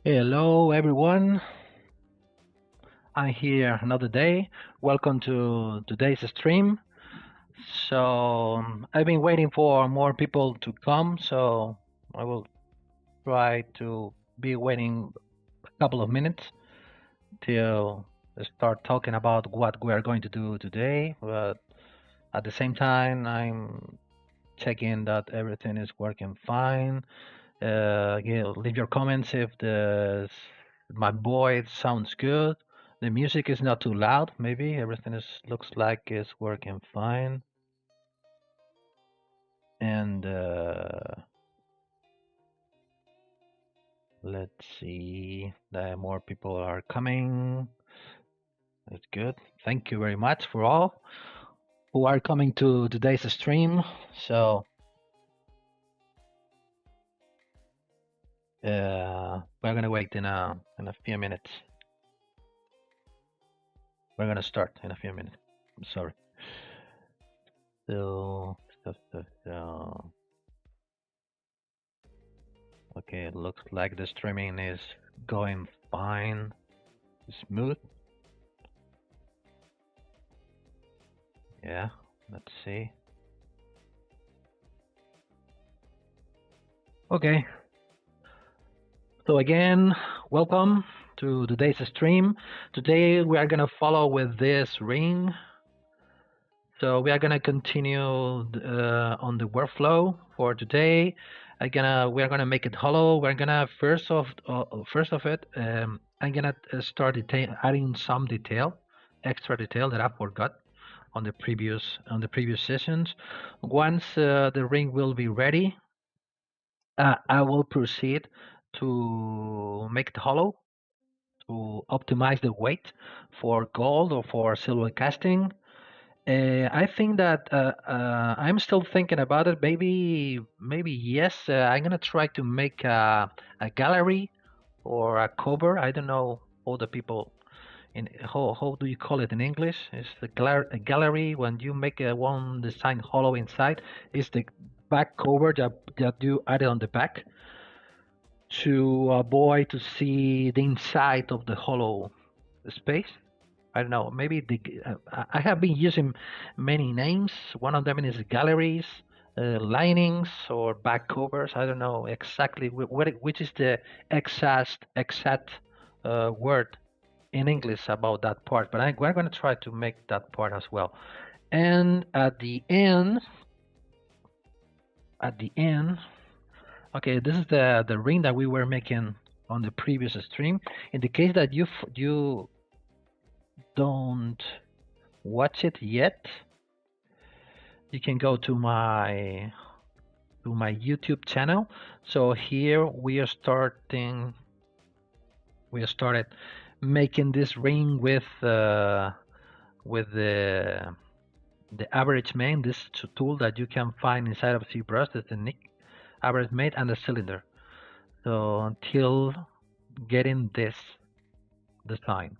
Hello, everyone. I'm here another day. Welcome to today's stream. I've been waiting for more people to come, so I will try to be waiting a couple of minutes till start talking about what we are going to do today. But at the same time, I'm checking that everything is working fine. Leave your comments if my voice sounds good. The music is not too loud. Maybe everything is looks like it's working fine. And let's see. More people are coming. That's good. Thank you very much for all who are coming to today's stream. So we're gonna wait in a few minutes. We're gonna start in a few minutes. I'm sorry. So. Okay, it looks like the streaming is going fine, smooth. Yeah, let's see. Okay, so again, welcome to today's stream. Today we are gonna follow with this ring. So we are gonna continue on the workflow for today. We are gonna make it hollow. We're gonna first of it. I'm gonna start adding some extra detail that I forgot on the previous sessions. Once the ring will be ready, I will proceed to make it hollow to optimize the weight for gold or for silver casting. I think that I'm still thinking about it. Maybe yes. I'm gonna try to make a gallery or a cover. I don't know how the people in how do you call it in English? It's a gallery when you make one design hollow inside. It's the back cover that you add on the back to avoid to see the inside of the hollow space. I don't know. Maybe I have been using many names. One of them is galleries, linings, or back covers. I don't know exactly which is the exact word in English about that part. But we're going to try to make that part as well. And at the end, okay, this is the ring that we were making on the previous stream. In the case that you don't watch it yet, you can go to my YouTube channel. So here we started making this ring with the average main, this tool that you can find inside of ZBrush, the technique average main and the cylinder. So until getting this design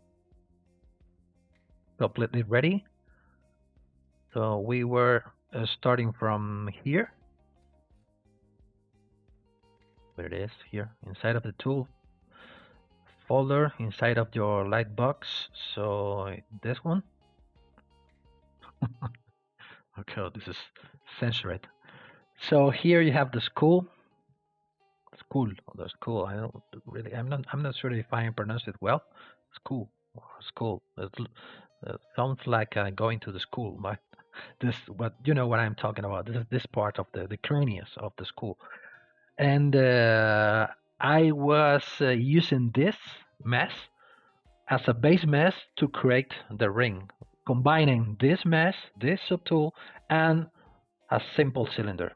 completely ready. So we were starting from here. Where it is here inside of the tool folder inside of your light box. So this one. Okay, this is censored. So here you have the school. The school. I don't really. I'm not sure if I pronounced it well. School. It sounds like going to the school, but but you know what I'm talking about. This is this part of the cranius of the school, and I was using this mesh as a base mesh to create the ring, combining this mesh, this subtool, and a simple cylinder.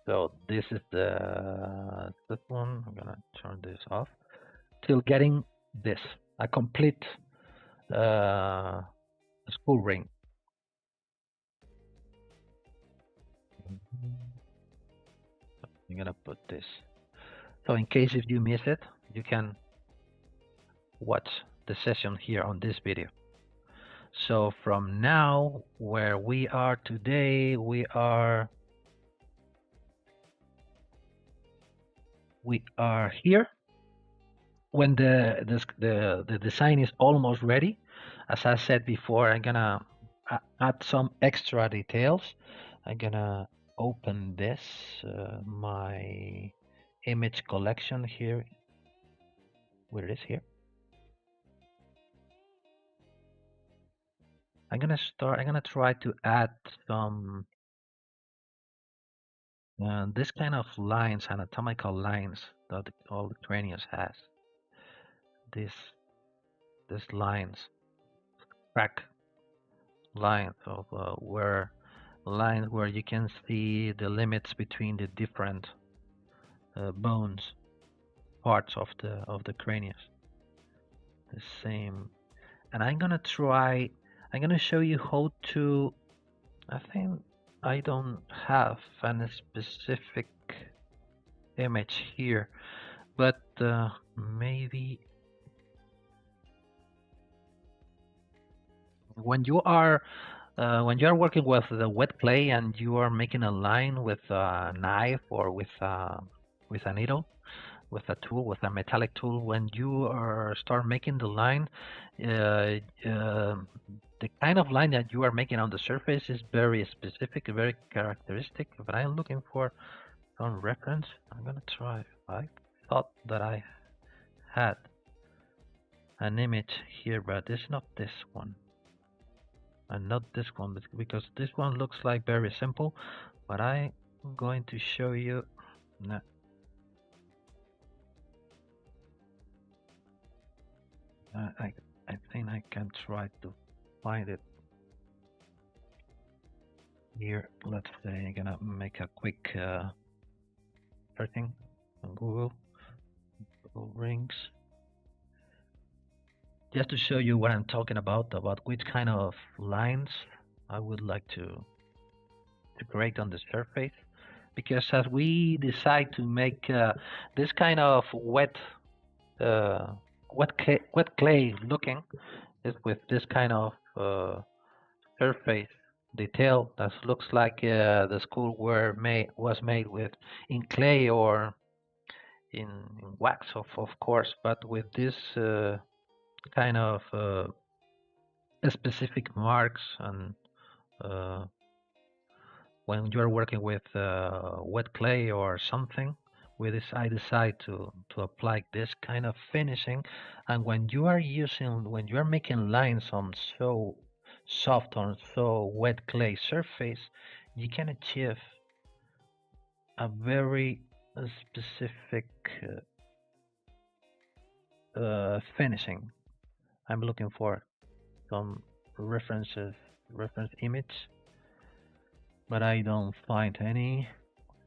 So this is this one. I'm gonna turn this off till getting this, a complete spool ring. I'm gonna put this. So in case if you miss it, you can watch the session here on this video. So from now, where we are today, we are we are here. When the design is almost ready, as I said before, I'm gonna add some extra details. I'm gonna open this, my image collection here, where it is here. I'm gonna try to add some this kind of lines, anatomical lines that all the cranius has. This lines, crack lines of lines where you can see the limits between the different bones parts of the cranius. The same, and I'm gonna show you how to. I think I don't have any specific image here, but maybe when you are working with the wet clay and you are making a line with a knife or with a needle, with a tool, with a metallic tool, when you start making the line, the kind of line that you are making on the surface is very specific, very characteristic. But I'm looking for some reference. I'm gonna try. I thought that I had an image here, but it's not this one. And not this one, because this one looks like very simple, but I'm going to show you. No. I think I can try to find it here. Let's say I'm gonna make a quick searching on Google rings, just to show you what I'm talking about which kind of lines I would like to create on the surface. Because as we decide to make this kind of wet clay looking, is with this kind of surface detail that looks like the school was made with in clay or in wax, of course, but with this kind of specific marks. And when you're working with wet clay or something, I decide to apply this kind of finishing. And when you are making lines on so soft, on so wet clay surface, you can achieve a very specific finishing. I'm looking for some reference image, but I don't find any.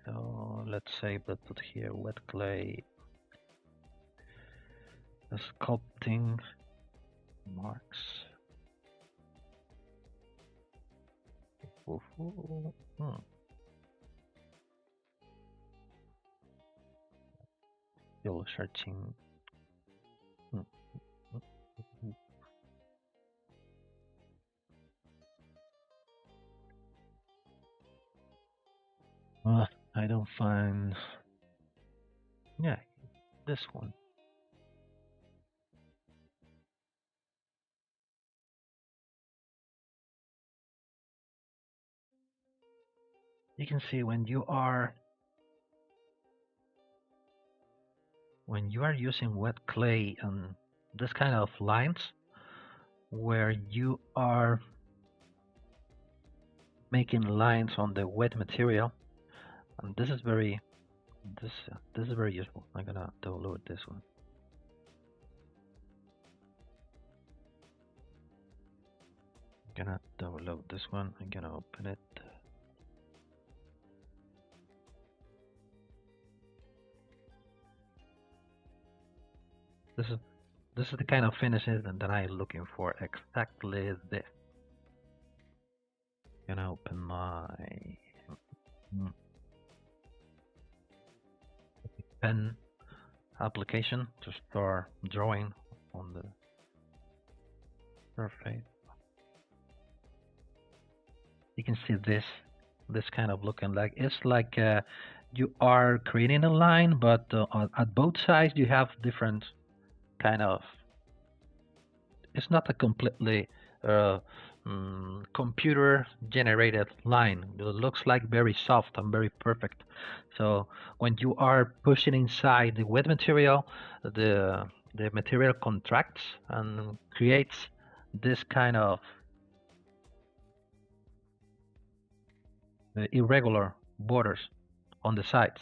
So let's say, let's put here wet clay sculpting marks. Still searching. I don't find. Yeah, this one. You can see when you are using wet clay and this kind of lines, where you are making lines on the wet material, and this is very useful. I'm gonna download this one. I'm gonna download this one. I'm gonna open it. This is the kind of finishes that I'm looking for. Exactly this. I'm gonna open my pen application to start drawing on the surface. You can see this kind of looking like, it's like you are creating a line, but at both sides you have different kind of. It's not a completely uh, computer generated line. It looks like very soft and very perfect. So when you are pushing inside the wet material, the material contracts and creates this kind of irregular borders on the sides.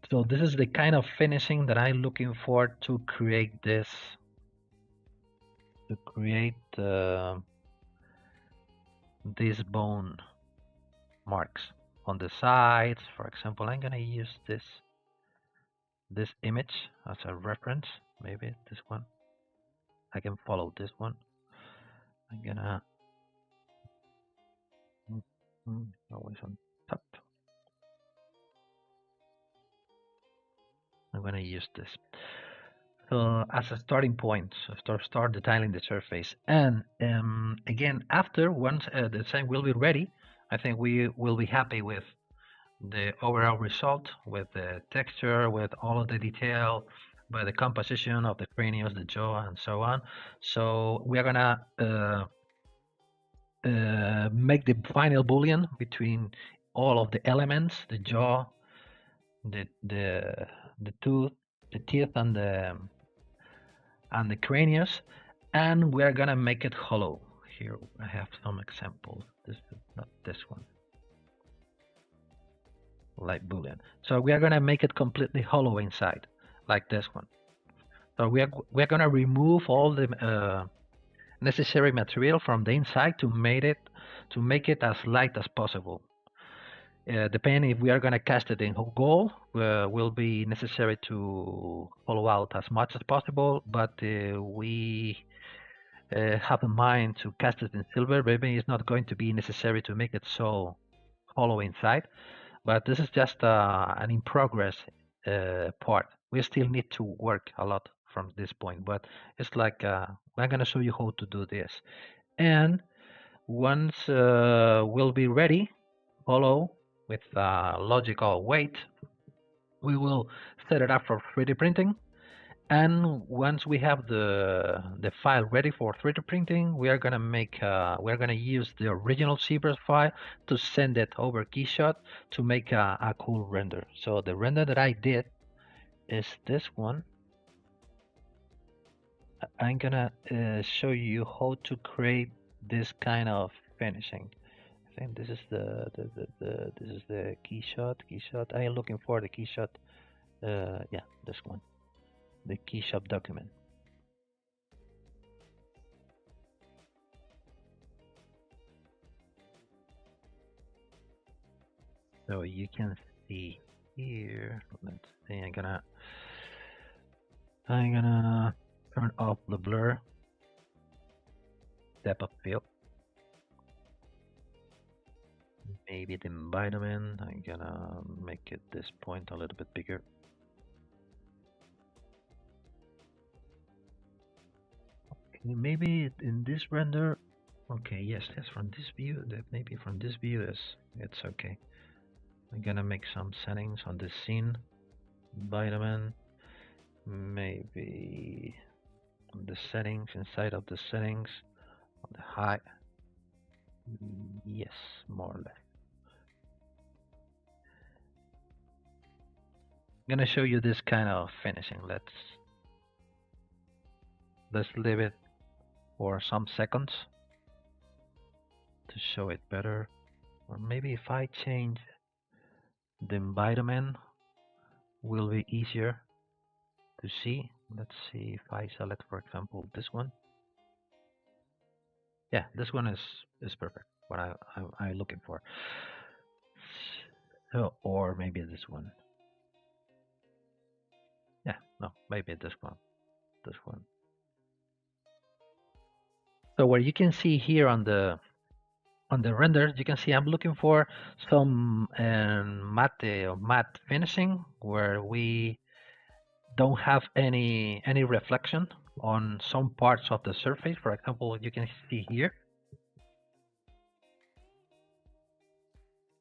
So this is the kind of finishing that I'm looking for to create this, to create these bone marks on the sides. For example, I'm gonna use this image as a reference. Maybe this one. I can follow this one. I'm gonna always on top. I'm gonna use this. So as a starting point, so start detailing the surface. And again, after once the design will be ready, I think we will be happy with the overall result, with the texture, with all of the detail, by the composition of the cranius, the jaw, and so on. So we are gonna make the final boolean between all of the elements, the jaw, the tooth, the teeth, and the cranius, and we're gonna make it hollow. Here I have some examples. This is not this one. Like boolean. So we are gonna make it completely hollow inside, like this one. So we're gonna remove all the necessary material from the inside to make it as light as possible. Depending if we are gonna cast it in gold, will be necessary to hollow out as much as possible. But we have in mind to cast it in silver. Maybe it's not going to be necessary to make it so hollow inside. But this is just an in progress part. We still need to work a lot from this point, but it's like I'm gonna show you how to do this. And once we'll be ready, follow with logical wait, we will set it up for 3D printing. And once we have the file ready for 3D printing, we are gonna use the original ZBrush file to send it over Keyshot to make a cool render. So the render that I did is this one. I'm gonna show you how to create this kind of finishing. I think this is this is the Keyshot. I am looking for the Keyshot. Yeah, this one, the Keyshot document. So you can see here. Let's see. I'm gonna turn off the blur, depth of field. Maybe the environment. I'm gonna make it this point a little bit bigger. Okay, maybe in this render. Okay, yes, from this view. That maybe from this view it's okay. I'm gonna make some settings on the scene, environment, maybe on the settings, inside of the settings, on the height. Yes, more or less. I'm gonna show you this kind of finishing. Let's leave it for some seconds to show it better. Or maybe if I change the environment, will be easier to see. Let's see if I select, for example, this one. Yeah, this one is perfect. What I'm looking for. So, or maybe this one. Yeah, no, maybe this one. This one. So what you can see here on the render, you can see I'm looking for some matte finishing where we don't have any reflection on some parts of the surface. For example, you can see here.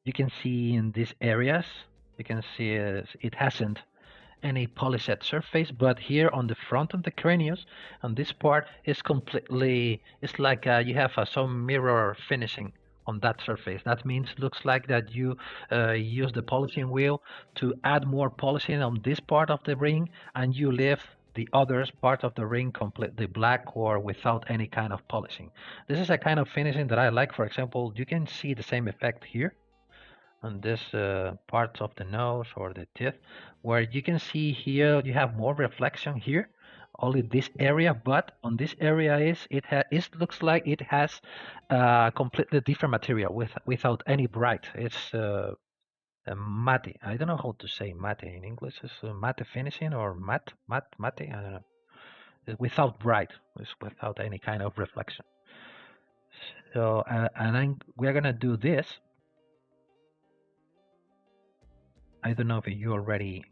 you can see in these areas, you can see it hasn't any polished surface, but here on the front of the cranius, on this part is completely, it's like you have some mirror finishing on that surface. That means looks like that you use the polishing wheel to add more polishing on this part of the ring, and you leave the others part of the ring completely black or without any kind of polishing. This is a kind of finishing that I like. For example, you can see the same effect here on this part of the nose or the teeth, where you can see here you have more reflection here, only this area, but on this area it looks like it has completely different material without any bright. It's matte. I don't know how to say matte in English. It's matte finishing or matte. I don't know. It's without bright. It's without any kind of reflection. So and then we're gonna do this. I don't know if you already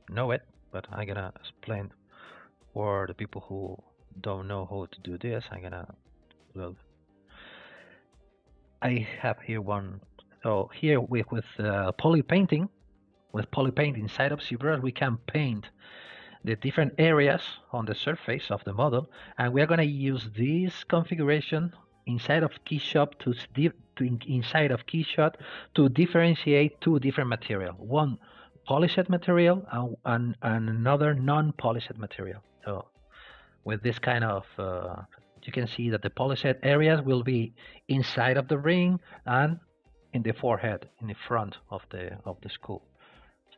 know it, but I'm gonna explain for the people who don't know how to do this. Well, I have here one. So here with poly painting, inside of ZBrush, we can paint the different areas on the surface of the model, and we are gonna use this configuration inside of Keyshot to differentiate two different material. One polished material and another non-polished material. So with this kind of, you can see that the polished areas will be inside of the ring and in the forehead, in the front of the skull.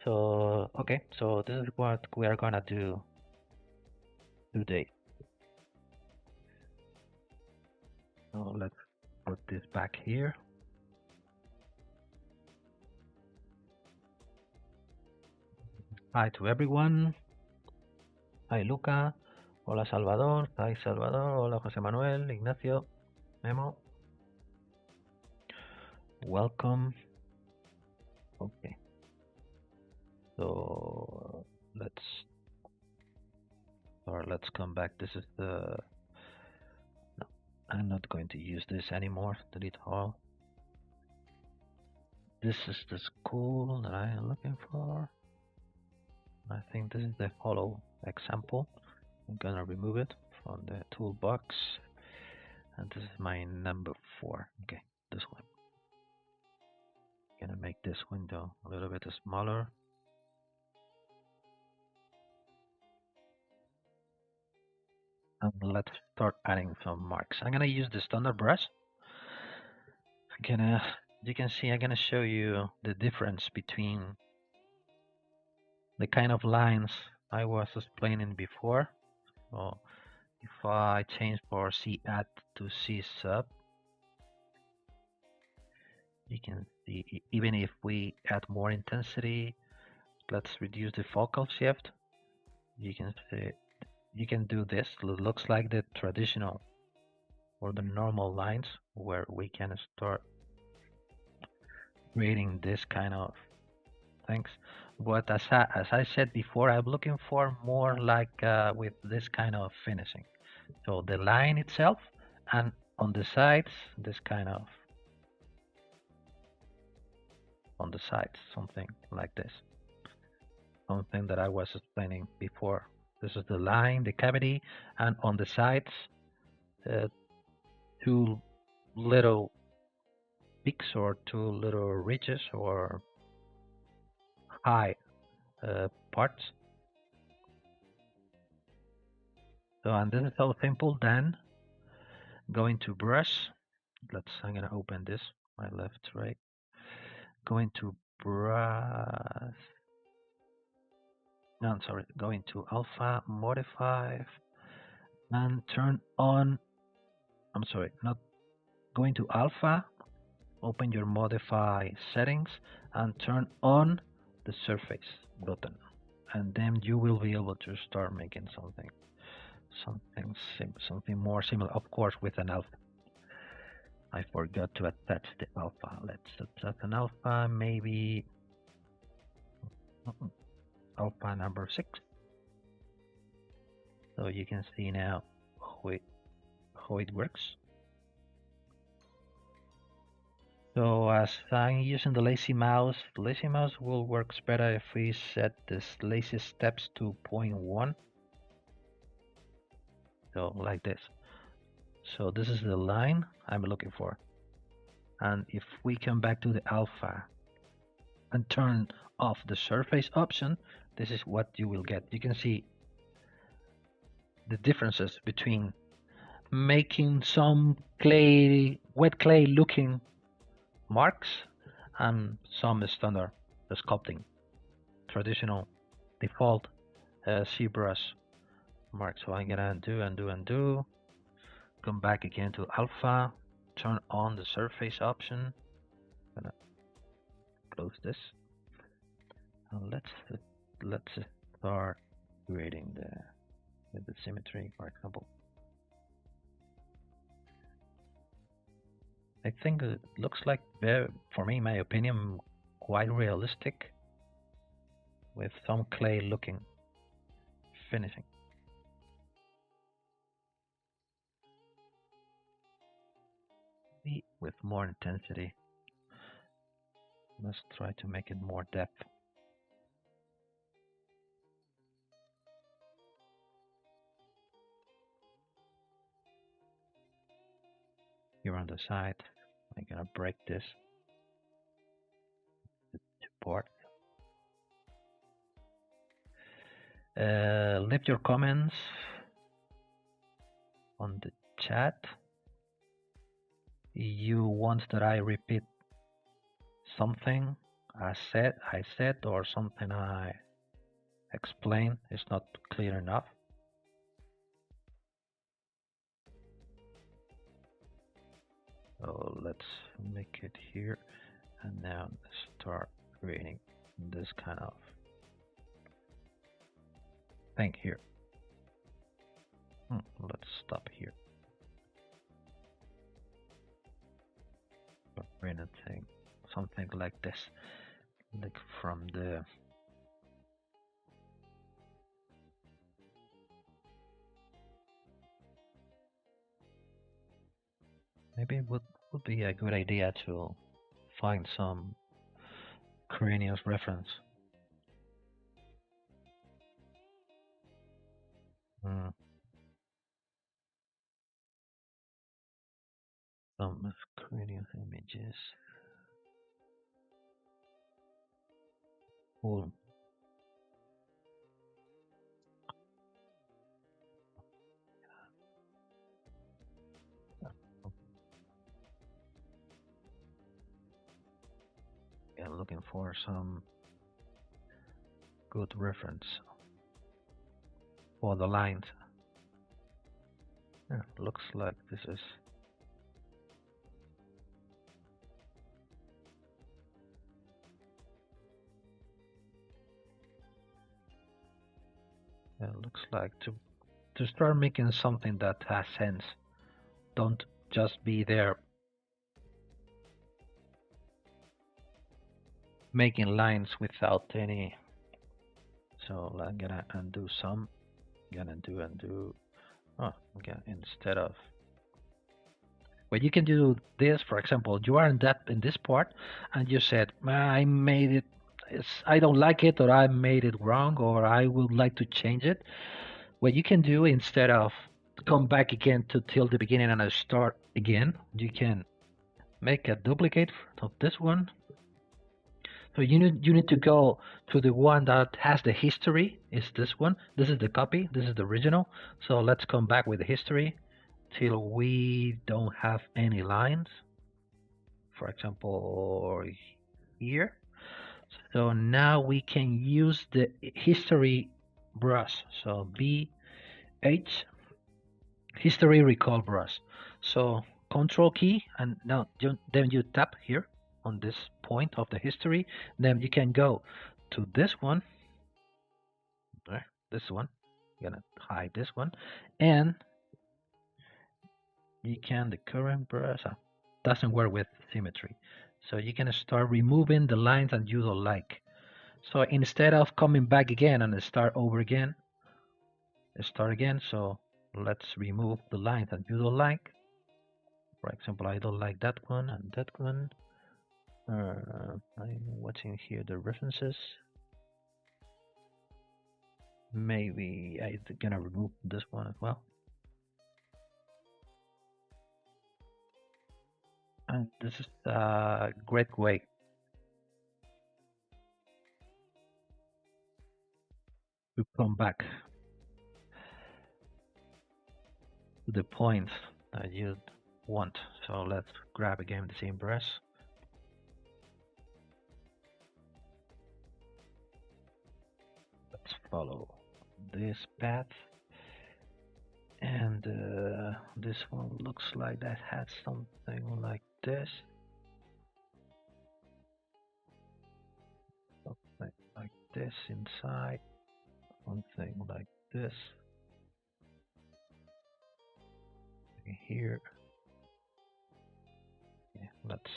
So okay, so this is what we are gonna do today. So let's put this back here. Hi to everyone. Hi Luca. Hola Salvador. Hi Salvador. Hola José Manuel, Ignacio, Memo. Welcome. Okay. So let's come back. This is the, no, I'm not going to use this anymore. Delete all. This is the school that I am looking for. I think this is the hollow example. I'm gonna remove it from the toolbox, and this is my number 4. Okay, this one. Gonna make this window a little bit smaller. And let's start adding some marks. I'm gonna use the standard brush. You can see I'm gonna show you the difference between the kind of lines I was explaining before. So if I change for C add to C sub, you can see even if we add more intensity, let's reduce the focal shift. You can see you can do this. It looks like the traditional or the normal lines where we can start creating this kind of things. But as I said before, I'm looking for more like with this kind of finishing. So the line itself, and on the sides, this kind of on the sides, something like this. Something that I was explaining before. This is the line, the cavity, and on the sides, two little peaks or two little ridges or high parts. So, and this is so simple. Then going to brush. I'm gonna open this, my left, right. Going to brush. No, I'm sorry. Going to alpha, modify, and turn on. I'm sorry, not going to alpha. Open your modify settings and turn on the surface button, and then you will be able to start making something more similar, of course, with an alpha. I forgot to attach the alpha. Let's attach an alpha, maybe alpha number 6. So you can see now how it works. So as I'm using the lazy mouse will work better if we set this lazy steps to 0.1. So like this. So this is the line I'm looking for. And if we come back to the alpha and turn off the surface option, this is what you will get. You can see the differences between making some clay, wet clay looking marks and some standard sculpting, traditional default ZBrush mark. So I'm gonna undo, come back again to alpha, turn on the surface option, gonna close this, and let's start creating the symmetry, for example. I think it looks like, for me, my opinion, quite realistic with some clay looking finishing. With more intensity. Let's try to make it more depth. Here on the side, I'm gonna break this part. Leave your comments on the chat. You want that I repeat something I said, or something I explain is not clear enough. So let's make it here, and now start creating this kind of thing here. Let's stop here. Thing, something like this, like from the maybe it would be a good idea to find some Corinius reference. Some Corinius images. Cool. Yeah, looking for some good reference for the lines. Yeah, looks like this is looks like to start making something that has sense. Don't just be there making lines without any. So I'm gonna undo some. Gonna undo. Oh, okay. Instead of, well, you can do this. For example, you are in this part, and you said, I made it. I don't like it, or I made it wrong, or I would like to change it. What you can do, instead of come back again to till the beginning and start again, you can make a duplicate of this one. So you need to go to the one that has the history. Is this one? This is the copy. This is the original. So let's come back with the history till we don't have any lines. For example, here. So now we can use the history brush. So BH history recall brush. So control key, and now then you tap here on this point of the history. Then you can go to this one. This one. I'm gonna hide this one, and you can the current brush doesn't work with symmetry. So you can start removing the lines that you don't like. So instead of coming back again and start over again, start again. So let's remove the lines that you don't like. For example, I don't like that one and that one. I'm watching here the references. Maybe I'm gonna remove this one as well. And this is a great way to come back to the point that you want. So let's grab again the same brush. Let's follow this path. And this one looks like that has something like this. Something like this inside. Something like this. Here. Yeah, let's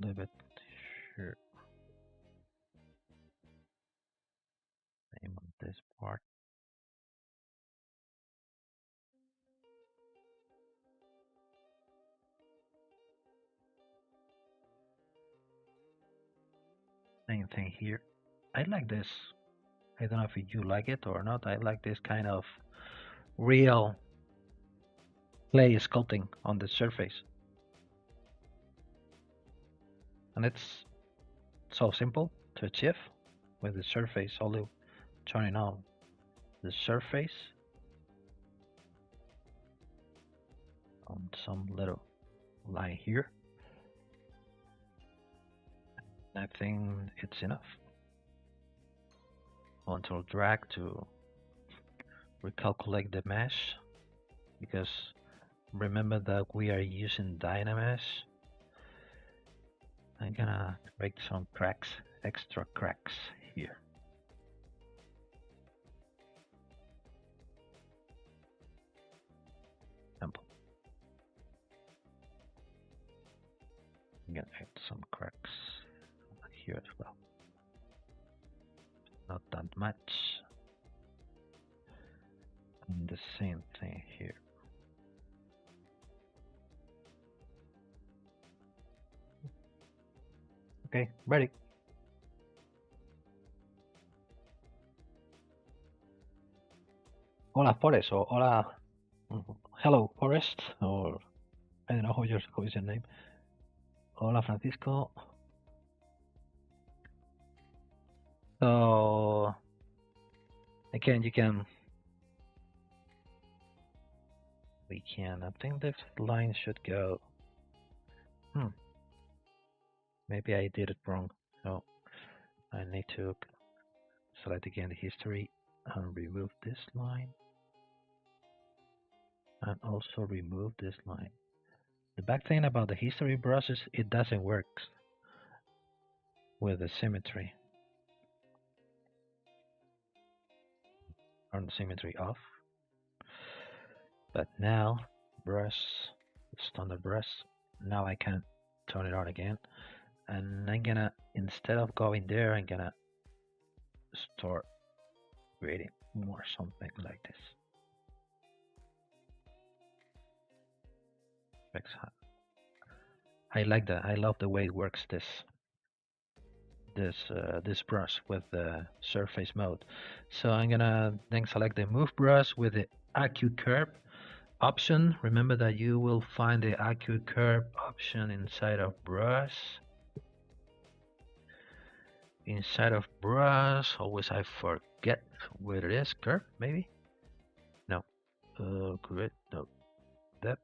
leave it here. Name on this part. Same thing here. I like this. I don't know if you like it or not. I like this kind of real clay sculpting on the surface. And it's so simple to achieve with the surface only turning on the surface on some little line here. I think it's enough. Control drag to recalculate the mesh, because remember that we are using Dynamesh. I'm gonna make some cracks, extra cracks here. Simple. I'm gonna add some cracks here as well. Not that much. And the same thing here. Okay, ready. Hola, Forest, or hola, hello, Forest, or I don't know who is your name. Hola, Francisco. So again, I think this line should go. Maybe I did it wrong. So I need to select again the history and remove this line. And also remove this line. The bad thing about the history brush is it doesn't work with the symmetry. Turn the symmetry off. But now, brush, standard brush, now I can turn it on again. And I'm gonna, instead of going there, I'm gonna start creating more something like this. I like that. I love the way it works. This brush with the surface mode. So I'm gonna then select the move brush with the acute curve option. Remember that you will find the acute curve option inside of brush. Inside of brush, always I forget where it is. Curve, maybe? No. Grid, no. That.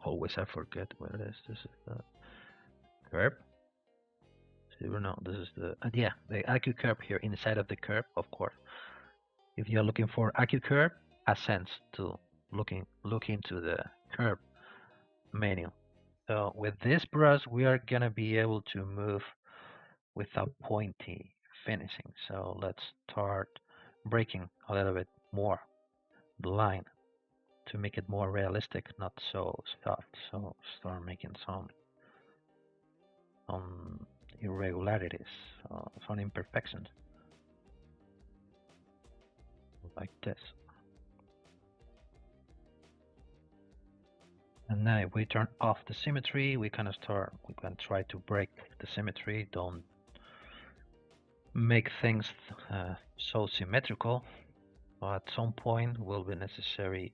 Always I forget where it is. This is the curve. No, this is the yeah, the acute curve here inside of the curve, of course. If you're looking for acute curve, ascends to look into the curve menu. So with this brush, we are gonna be able to move without pointy finishing. So let's start breaking a little bit more the line to make it more realistic, not so soft. So start making some irregularities, some imperfections, like this. And now if we turn off the symmetry, we can try to break the symmetry. Don't make things so symmetrical. At some point will be necessary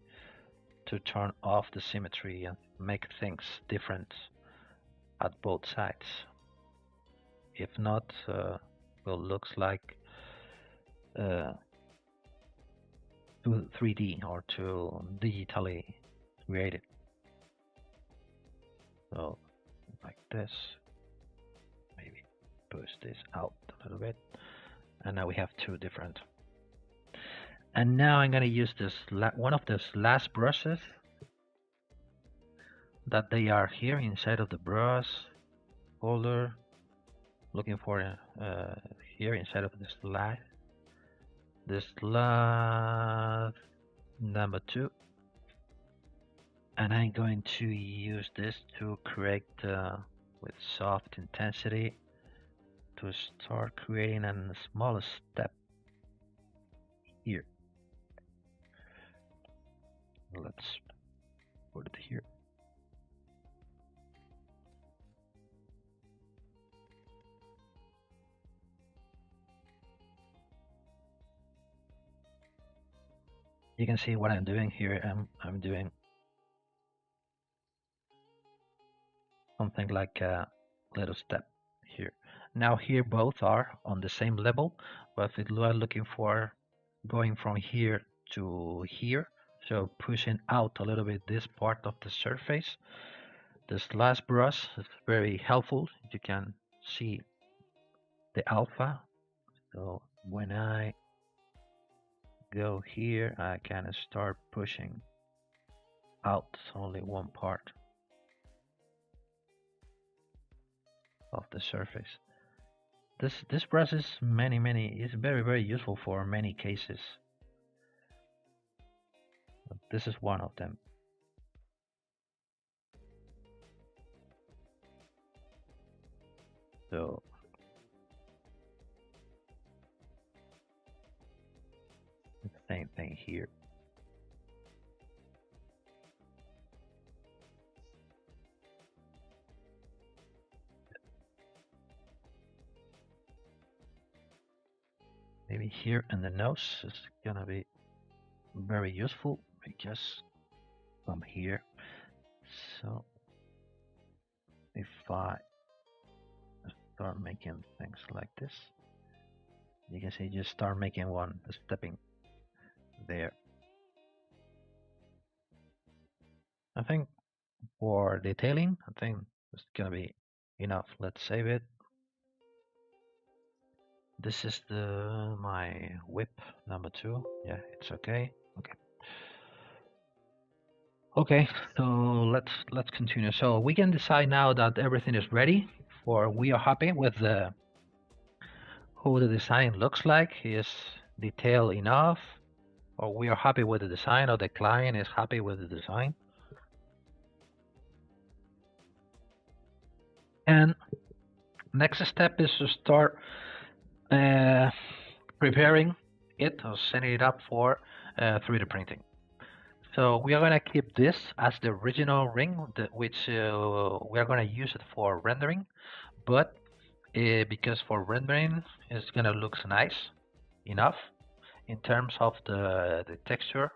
to turn off the symmetry and make things different at both sides. If not, will looks like 3D or too digitally created. So like this, maybe push this out a little bit, and now we have two different. And now I'm going to use this one of these last brushes that they are here inside of the brush folder. Looking for here inside of this last number 2, and I'm going to use this to create with soft intensity to start creating a small step here. Let's put it here. You can see what I'm doing here. I'm doing something like a little step here. Now here both are on the same level, but if we are looking for going from here to here, so pushing out a little bit this part of the surface, this last brush is very helpful. You can see the alpha. So when I go here, I can start pushing out only one part of the surface. This brush is is very useful for many cases. This is one of them. So the same thing here. Maybe here in the nose is gonna be very useful because from here. So if I start making things like this, you can see just start making one stepping there. I think for detailing, I think it's gonna be enough. Let's save it. This is my whip number 2. Yeah, it's okay. Okay, so let's continue. So we can decide now that everything is ready, or we are happy with how the design looks like. Is detailed enough, or we are happy with the design, or the client is happy with the design. And next step is to start preparing it or setting it up for 3D printing. So we are going to keep this as the original ring, which we are going to use it for rendering, but because for rendering it's going to look nice enough in terms of the texture,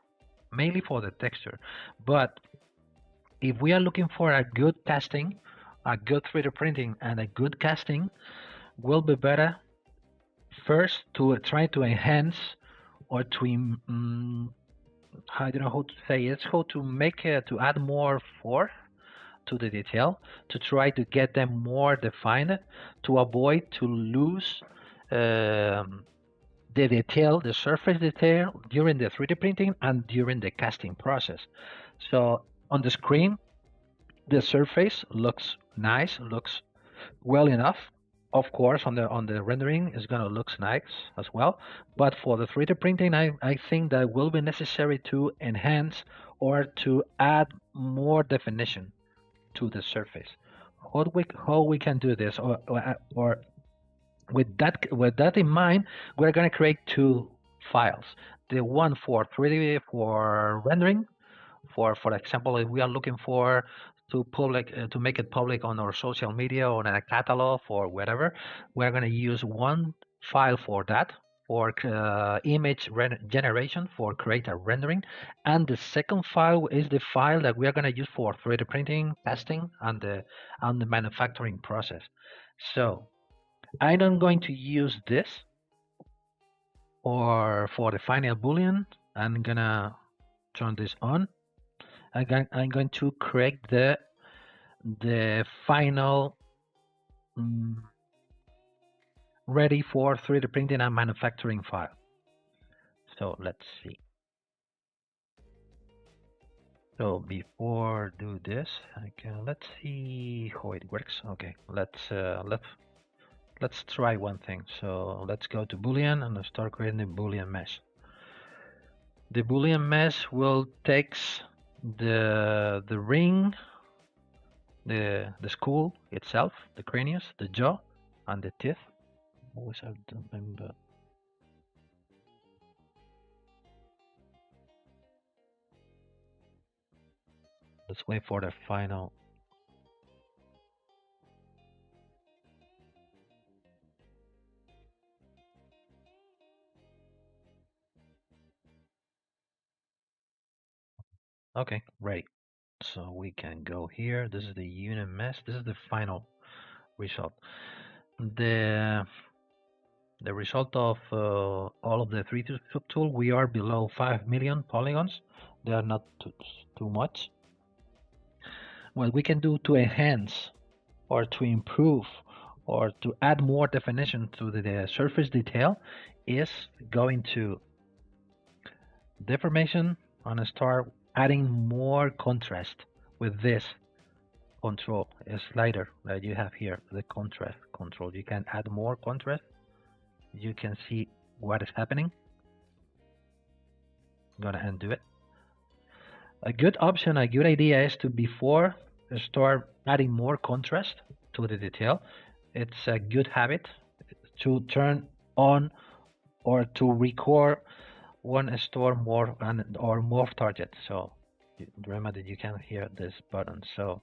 mainly for the texture. But if we are looking for a good casting, a good 3D printing and a good casting, will be better first to try to enhance or to I don't know how to say it. It's how to make to add more force to the detail, to try to get them more defined, to avoid to lose the detail, the surface detail during the 3D printing and during the casting process. So on the screen, the surface looks nice, looks well enough. Of course, on the rendering, it's gonna look nice as well. But for the 3D printing, I think that will be necessary to enhance or to add more definition to the surface. How we can do this, or with that in mind, we're gonna create two files. The one for 3D for rendering, For example, if we are looking for to make it public on our social media or in a catalog or whatever, we're going to use one file for that, for image generation, for creator rendering, and the second file is the file that we are going to use for 3D printing, testing, and the manufacturing process. So I'm not going to use this, or for the final boolean I'm gonna turn this on. I'm going to create the final ready for 3D printing and manufacturing file. So let's see. So before do this, let's see how it works. Okay, let's try one thing. So let's go to Boolean and start creating the Boolean mesh. The Boolean mesh will take the ring, the skull itself, the cranius, the jaw, and the teeth. Always have to remember. Let's wait for the final. Okay, ready. So we can go here. This is the unit mesh. This is the final result. The result of all of the 3D subtool, we are below 5 million polygons. They are not too much. What we can do to enhance or to improve or to add more definition to the surface detail is going to deformation and start adding more contrast with this control, a slider that you have here, the contrast control. You can add more contrast. You can see what is happening. I'm gonna undo it. A good option, a good idea is to, before start adding more contrast to the detail, it's a good habit to turn on or to record one store more or more target. So remember that you can hear this button. So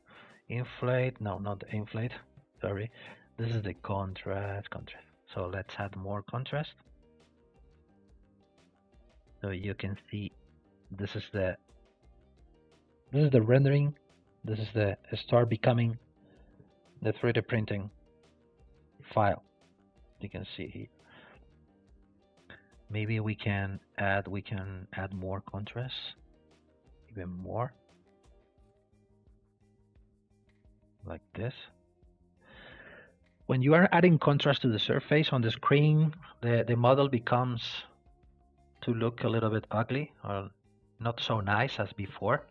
inflate, no, not inflate, sorry. This is the contrast. So let's add more contrast. So you can see this is the rendering. This is the start becoming the 3D printing file. You can see here. Maybe we can add more contrast, even more, like this. When you are adding contrast to the surface on the screen, the model becomes to look a little bit ugly or not so nice as before,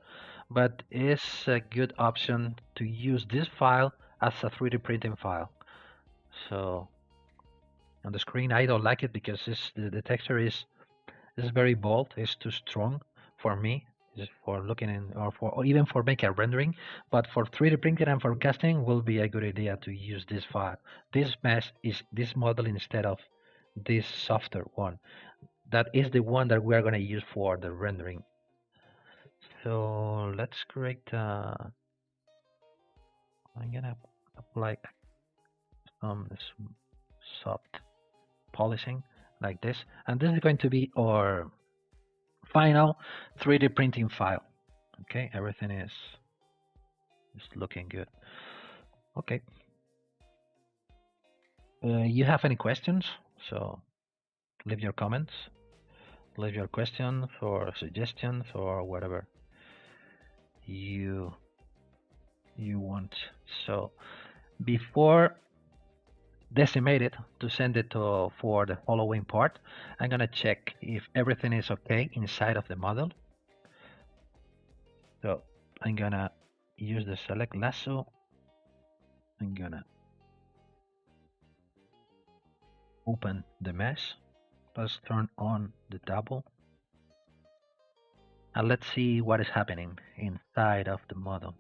but it's a good option to use this file as a 3D printing file. So on the screen I don't like it because the texture is very bold, it's too strong for me, for looking in or even for making a rendering. But for 3D printing and for casting will be a good idea to use this file. This mesh is this model instead of this softer one. That is the one that we are going to use for the rendering. So let's create I'm gonna apply some soft polishing like this, and this is going to be our final 3D printing file. Okay, everything is looking good. Okay. You have any questions? So leave your comments, leave your questions or suggestions or whatever you want. So before decimate it to send it for the following part, I'm gonna check if everything is okay inside of the model. So I'm gonna use the select lasso. I'm gonna open the mesh. Let's turn on the double. And let's see what is happening inside of the model.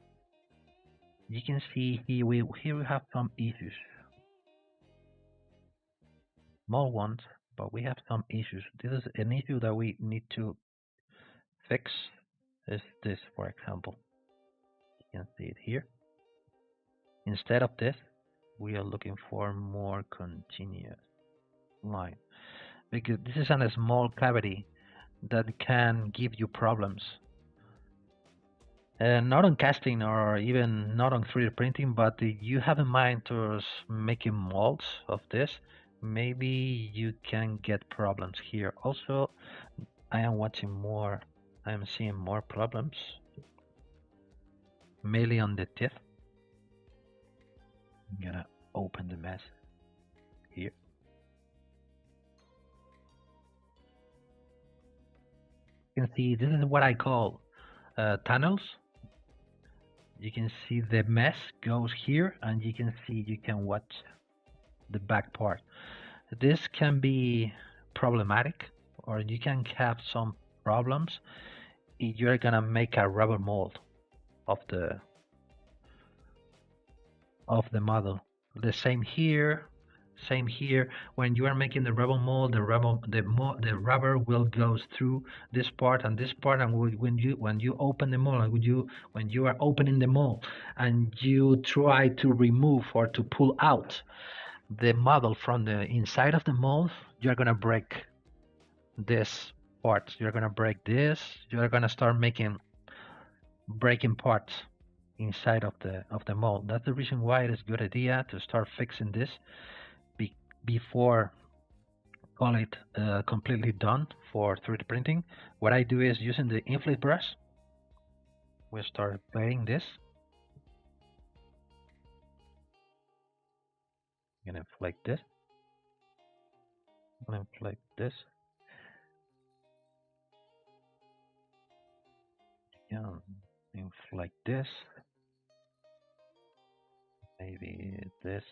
You can see here we have some issues. Small ones, but we have some issues. This is an issue that we need to fix is this, for example. You can see it here. Instead of this, we are looking for more continuous line, because this is a small cavity that can give you problems. Not on casting or even not on 3D printing, but if you have in mind to making molds of this, maybe you can get problems here. Also, I am seeing more problems, mainly on the teeth. I'm gonna open the mess here. You can see this is what I call tunnels. You can see the mess goes here, and you can watch the back part. This can be problematic, or you can have some problems if you're gonna make a rubber mold of the model. The same here. Same here. When you are making the rubber mold, the rubber will go through this part and this part, and when you open the mold, and when you are opening the mold, and you try to remove or to pull out the model from the inside of the mold, you're gonna break this part. You're gonna break this. You're gonna start breaking parts inside of the mold. That's the reason why it is a good idea to start fixing this before call it completely done for 3D printing. What I do is, using the inflate brush, we start playing this. I'm gonna inflate this. I'm gonna inflate this. Yeah, inflate this. Maybe this.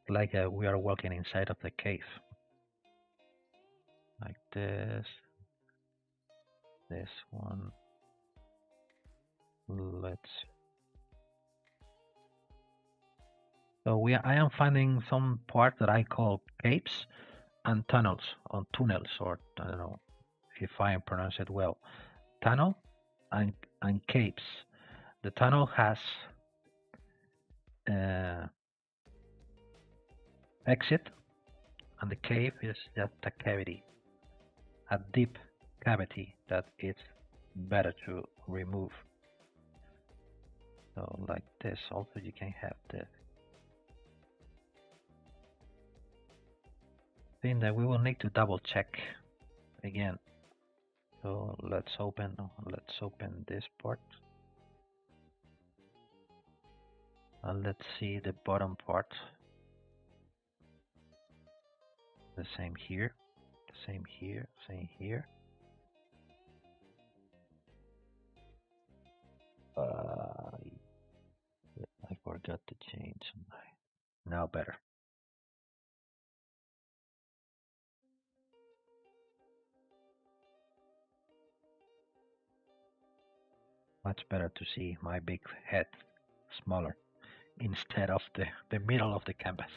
Like we are walking inside of the cave. Like this. This one. So I am finding some parts that I call caves and tunnels, or I don't know if I pronounce it well. Tunnel and caves. The tunnel has exit, and the cave is just a cavity, a deep cavity that it's better to remove. So like this. Also, you can have this thing that we will need to double check again. So let's open this part, and let's see the bottom part. The same here, same here, same here. I forgot to change. Now better. Much better to see my big head smaller instead of the middle of the canvas.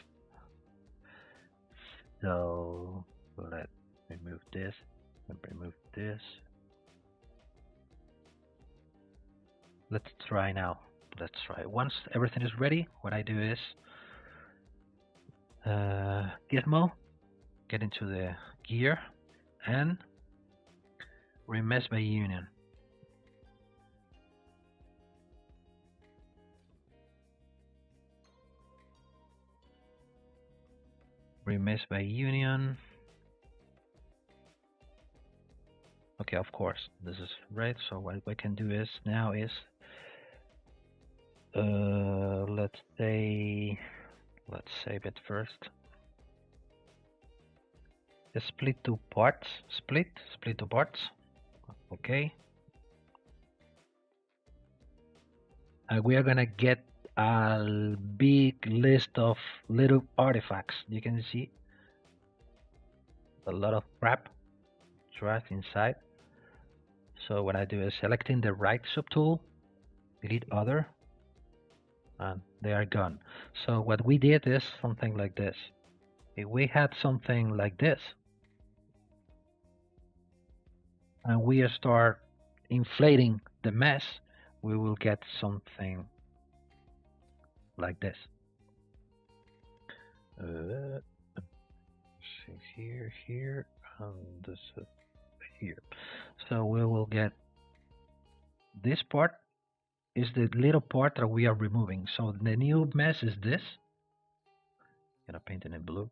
So let's remove this and remove this. Let's try now. Let's try. Once everything is ready, what I do is Gizmo, get into the gear, and remesh by union. Remesh by union. Okay, of course, this is right. So what we can do is now is let's save it first. Split two parts. Split two parts. Okay. And we are gonna get a big list of little artifacts. You can see a lot of crap, trash inside. So what I do is selecting the right subtool, delete other, and they are gone. So what we did is something like this. If we had something like this, and we start inflating the mesh, we will get something like this. Here, and this here. So we will get this part is the little part that we are removing. So the new mesh is this. I'm gonna paint it in blue.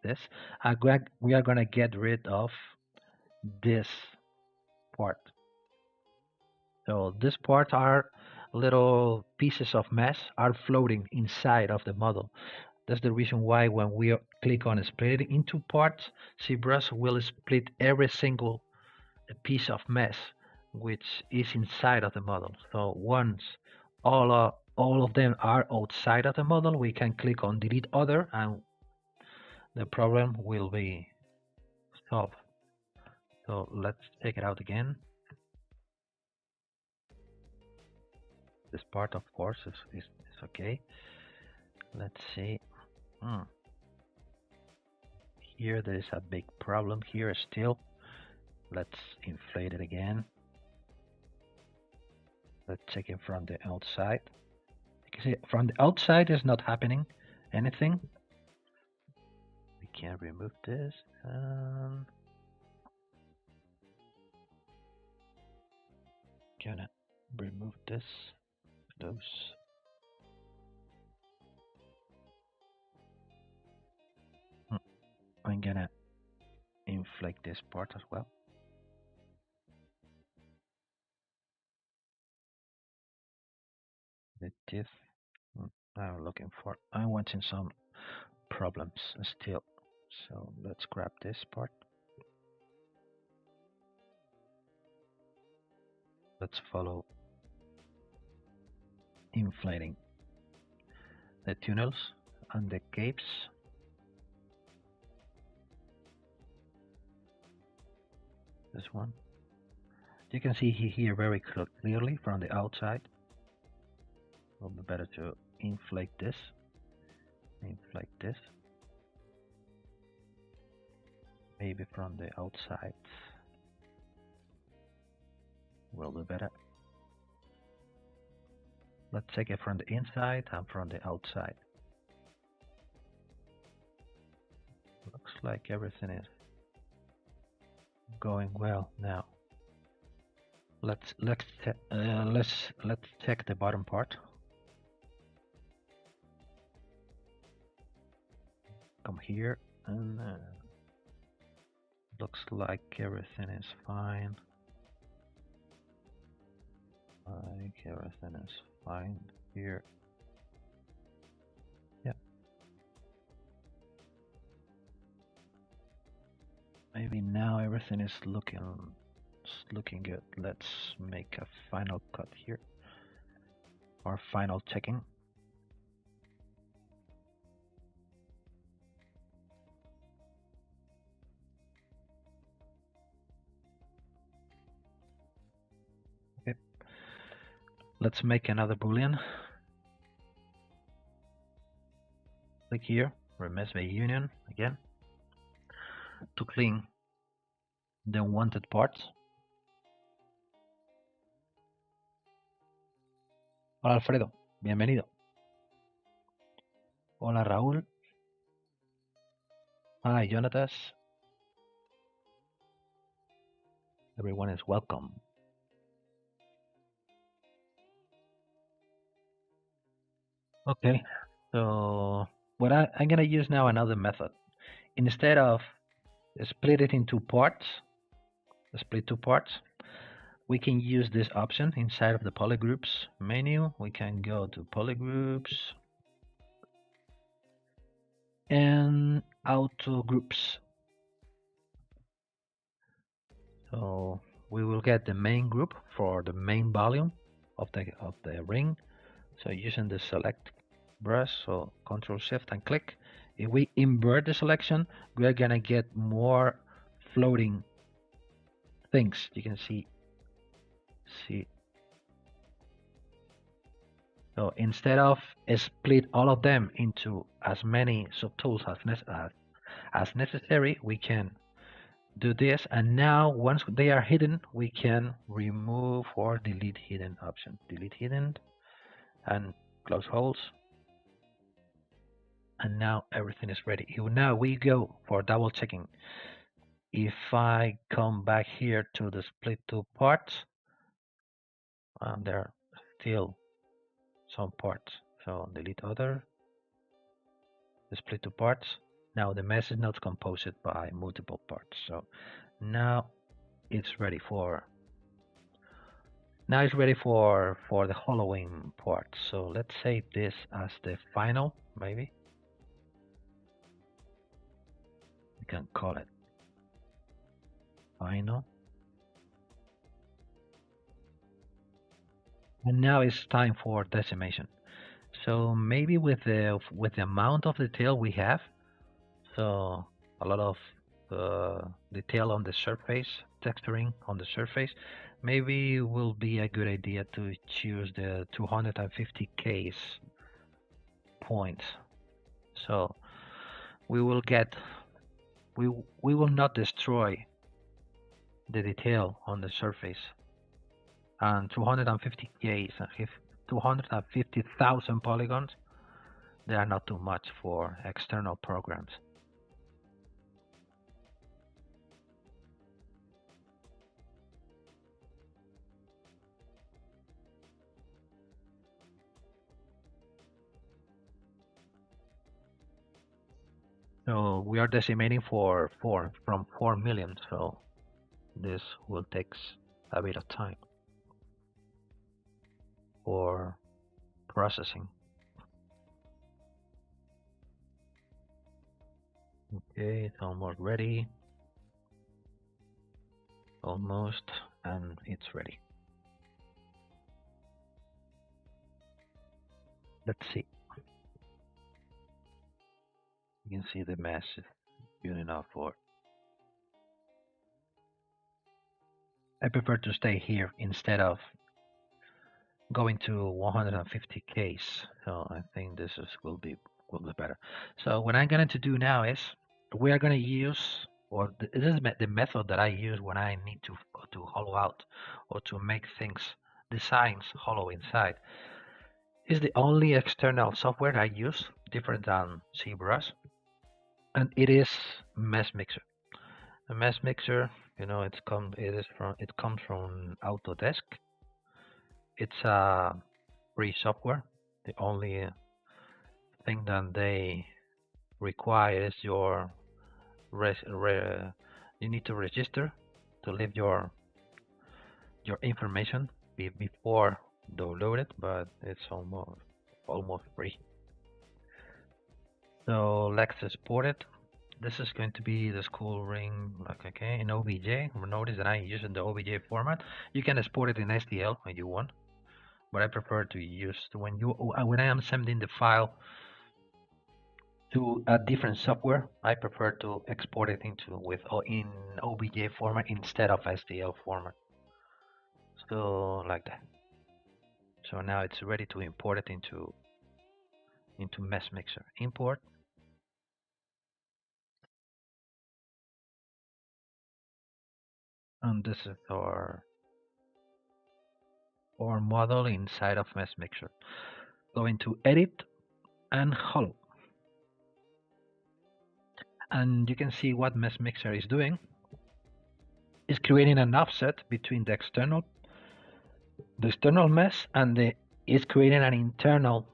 This. We are gonna get rid of this part. So this part are little pieces of mesh are floating inside of the model. That's the reason why when we click on split it into parts, ZBrush will split every single piece of mesh which is inside of the model. So once all of them are outside of the model, we can click on delete other and the problem will be solved. So let's take it out again. This part, of course, is okay. Let's see. Here there is a big problem here still. Let's inflate it again. Let's check it from the outside. You can see from the outside is not happening anything. We can remove this. Gonna remove this. Those. I'm gonna inflate this part as well. The teeth. I'm looking for. I'm watching some problems still. So let's grab this part. Let's follow inflating the tunnels and the capes. This one. You can see here very clearly from the outside. It will be better to inflate this. Inflate this. Maybe from the outside will be better. Let's take it from the inside and from the outside. Looks like everything is going well now. Let's check the bottom part. Come here and looks like everything is fine. Like everything is fine here. Yeah. Maybe now everything is looking good. Let's make a final cut here. Or final checking. Let's make another boolean. Click here, remove by union again to clean the unwanted parts. Hola Alfredo, bienvenido. Hola Raúl. Hi Jonatas. Everyone is welcome. Okay, so what I'm gonna use now another method. Instead of split it into parts, split two parts, we can use this option inside of the polygroups menu. We can go to polygroups and auto groups. So we will get the main group for the main volume of the ring. So using the select brush, so Control Shift and click. If we invert the selection, we are gonna get more floating things. You can see. So instead of split all of them into as many subtools as necessary, we can do this, and now once they are hidden, we can remove or delete hidden option. Delete hidden and close holes, and now everything is ready. Now we go for double checking. If I come back here to the split two parts, there are still some parts. So delete other, the split two parts. Now the mesh is not composed by multiple parts. So now it's ready for the hollowing part. So let's say this as the final, maybe we can call it final. And now it's time for decimation. So maybe with the amount of detail we have, so a lot of detail on the surface, texturing on the surface, maybe will be a good idea to choose the 250 case points. So we will not destroy the detail on the surface, and 250 Ks and 250,000 polygons, they are not too much for external programs. So we are decimating from 4 million, so this will take a bit of time for processing. Okay, it's almost ready. Almost, and it's ready. Let's see. You can see the mesh is good enough for. I prefer to stay here instead of going to 150 Ks. So I think this will be better. So what I'm going to do now is we are going to use, or this is the method that I use when I need to hollow out or to make things, designs hollow inside. Is the only external software I use, different than ZBrush, and it is Mesh Mixer. A Mesh Mixer, it comes from Autodesk. It's a free software. The only thing that they require is you need to register to leave your information before download it, but it's almost free. So let's export it. This is going to be the school ring, okay, in OBJ. Notice that I'm using the OBJ format. You can export it in STL when you want, but I prefer to use when I am sending the file to a different software. I prefer to export it in OBJ format instead of STL format. So like that. So now it's ready to import it into Mesh Mixer. Import. And this is our model inside of Mesh Mixer. Going to edit and hollow. And you can see what Mesh Mixer is doing. It's creating an offset between the external mesh and it's creating an internal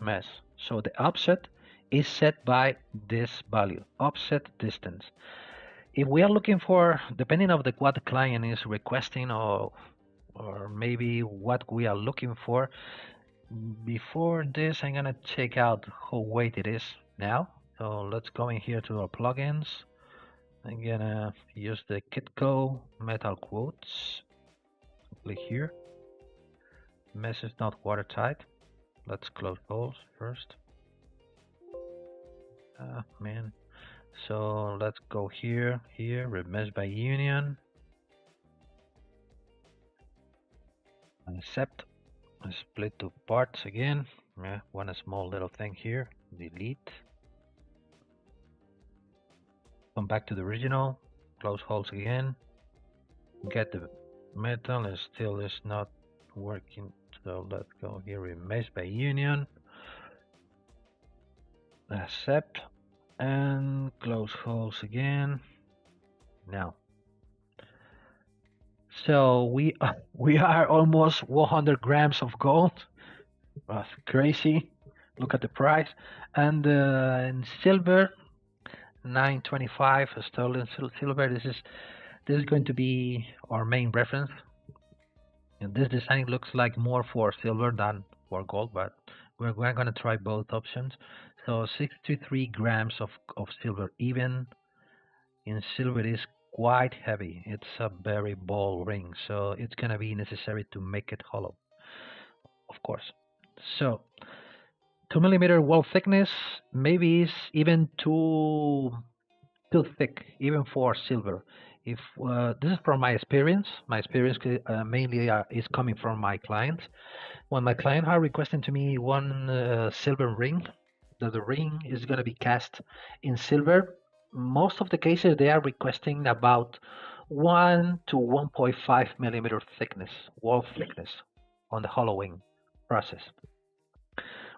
mesh. So the offset is set by this value, offset distance. If we are looking for, depending on what the client is requesting or maybe what we are looking for, before this I'm gonna check out how weight it is now. So let's go in here to our plugins. I'm gonna use the Kitco metal quotes. Click here. Mesh is not watertight. Let's close those first. Man. So let's go here, remesh by union. Accept. Split to parts again. One small little thing here. Delete. Come back to the original. close holes again, get the metal, and still is not working. So let's go here, mesh by union, accept, and close holes again. Now, so we are almost 100 grams of gold. That's crazy. Look at the price. And in silver, 925 stolen silver. This is going to be our main reference. And this design looks like more for silver than for gold, but we're going to try both options. So 63 grams of silver. Even in silver is quite heavy. It's a very ball ring, so it's going to be necessary to make it hollow, of course. So 2 millimeter wall thickness, maybe is even too thick, even for silver. If this is from my experience, mainly is coming from my clients. When my clients are requesting to me one silver ring, that the ring is going to be cast in silver, most of the cases they are requesting about 1 to 1.5 millimeter thickness, wall thickness, on the hollowing process.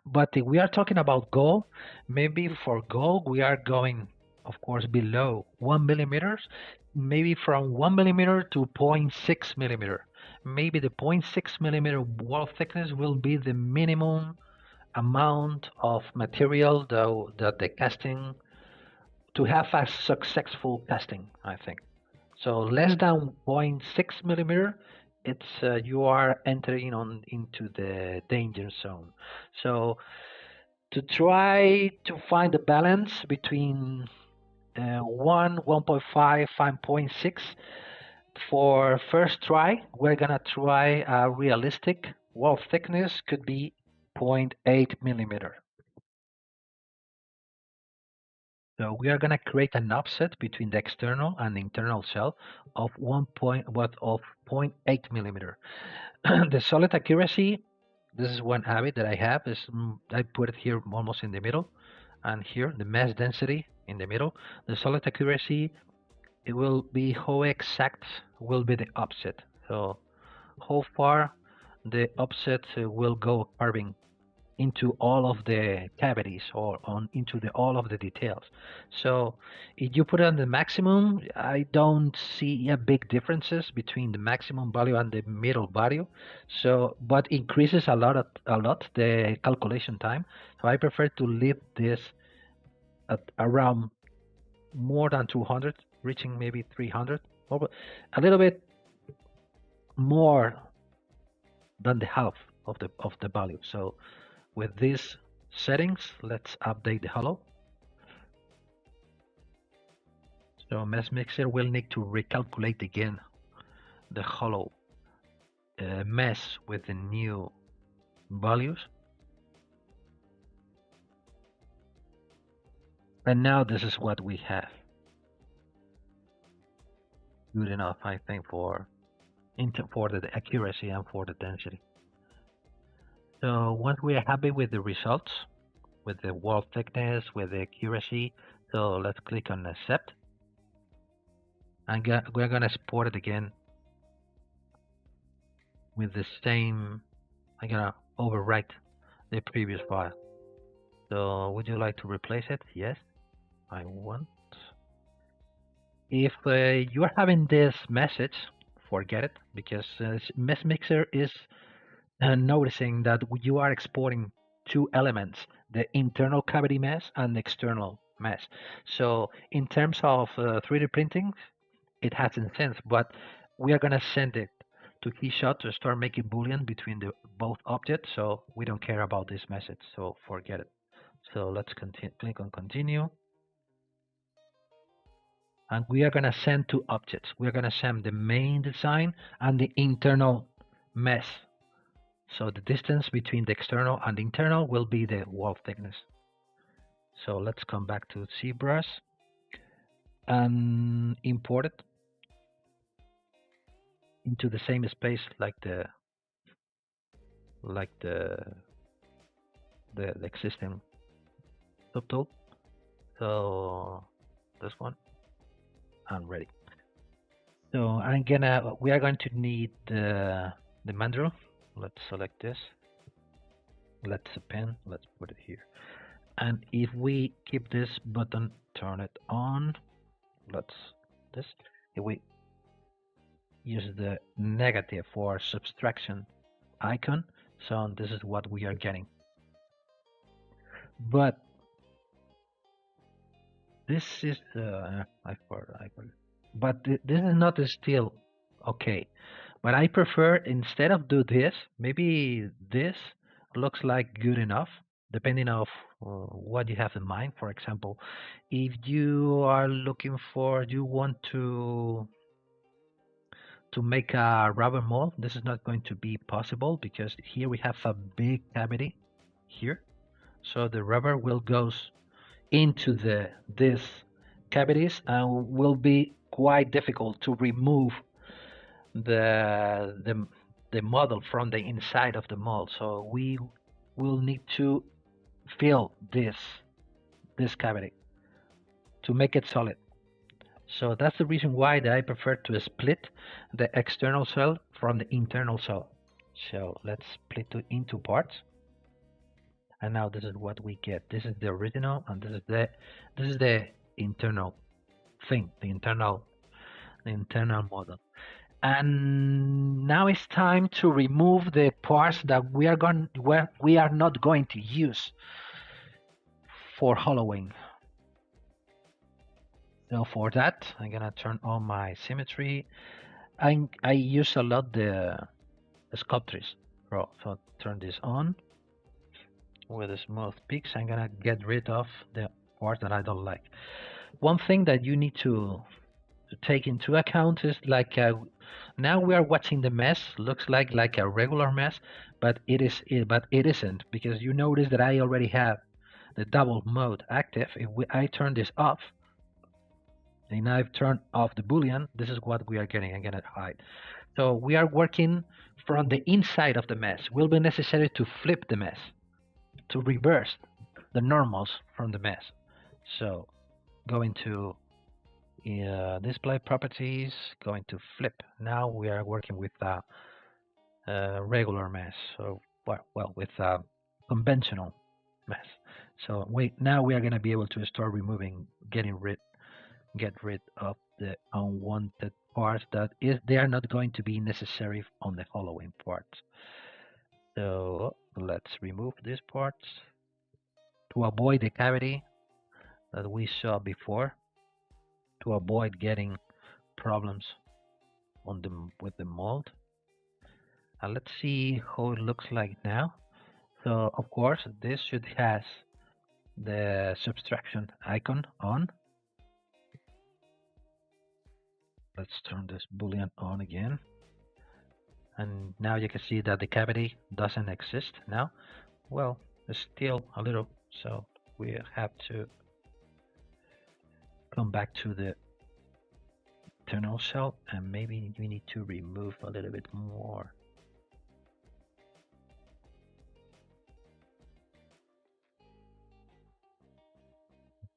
But if we are talking about gold, maybe for gold we are going, of course, below 1 millimeters, maybe from 1 millimeter to 0.6 millimeter. Maybe the 0.6 millimeter wall thickness will be the minimum amount of material that the casting to have a successful casting, I think. So less than 0.6 millimeter, it's you are entering on into the danger zone. So to try to find the balance between 1.5, 5.6 for first try, we're gonna try a realistic wall thickness could be 0.8 millimeter. So we are going to create an offset between the external and the internal shell of 0.8 millimeter. The solid accuracy, this is one habit that I have, is I put it here almost in the middle, and here the mass density in the middle. The solid accuracy, it will be how exact will be the offset. So how far the offset will go carving into all of the cavities or into all of the details. So if you put it on the maximum, I don't see a big differences between the maximum value and the middle value. So, but increases a lot the calculation time. So I prefer to leave this at around more than 200, reaching maybe 300, or a little bit more than the half of the value. So with these settings, let's update the hollow. So Mesh Mixer will need to recalculate again the hollow mesh with the new values. And now this is what we have. Good enough, I think, for the accuracy and for the density. So once we are happy with the results, with the wall thickness, with the accuracy, so let's click on accept. And we're going to export it again with the same. I'm going to overwrite the previous file. So would you like to replace it? Yes, I want. If you are having this message, forget it, because Mesh Mixer is noticing that you are exporting two elements, the internal cavity mesh and the external mesh. So in terms of 3D printing, it has a sense, but we are going to send it to Keyshot to start making boolean between the both objects, so we don't care about this message, so forget it. So let's click on continue, and we are going to send two objects. We are going to send the main design and the internal mesh. So the distance between the external and the internal will be the wall thickness. So let's come back to ZBrush and import it into the same space like the existing subtool. So this one, and ready. So we are going to need the mandrel. Let's select this. Let's pen. Let's put it here. And if we keep this button, turn it on. Let's this. If we use the negative for subtraction icon, so this is what we are getting. But this is I forgot. But this is not still okay. But I prefer, instead of do this, maybe this looks like good enough, depending of what you have in mind. For example, if you are looking for, you want to make a rubber mold, this is not going to be possible because here we have a big cavity here. So the rubber will goes into this cavities and will be quite difficult to remove the the model from the inside of the mold. So we will need to fill this cavity to make it solid. So that's the reason why that I prefer to split the external cell from the internal cell. So let's split it into parts. And now this is what we get. This is the original, and this is the internal thing, the internal model. And now it's time to remove the parts that we are not going to use for hollowing. So for that, I'm gonna turn on my symmetry. I use a lot the sculptures. So turn this on with the smooth peaks. I'm gonna get rid of the parts that I don't like. One thing that you need to take into account is like now we are watching the mesh. Looks like a regular mesh, but it isn't, because you notice that I already have the double mode active. If I turn this off and I've turned off the boolean, this is what we are getting. I'm gonna hide. So we are working from the inside of the mesh. Will be necessary to flip the mesh, to reverse the normals from the mesh. So going to display properties, going to flip. Now we are working with a regular mesh. So well with a conventional mesh. So now we are going to be able to start removing, get rid of the unwanted parts they are not going to be necessary on the following parts. So let's remove these parts to avoid the cavity that we saw before, to avoid getting problems with the mold. And let's see how it looks like now. So of course this should has the subtraction icon on. Let's turn this boolean on again. And now you can see that the cavity doesn't exist now. Well, it's still a little, so we have to come back to the internal cell, and maybe we need to remove a little bit more.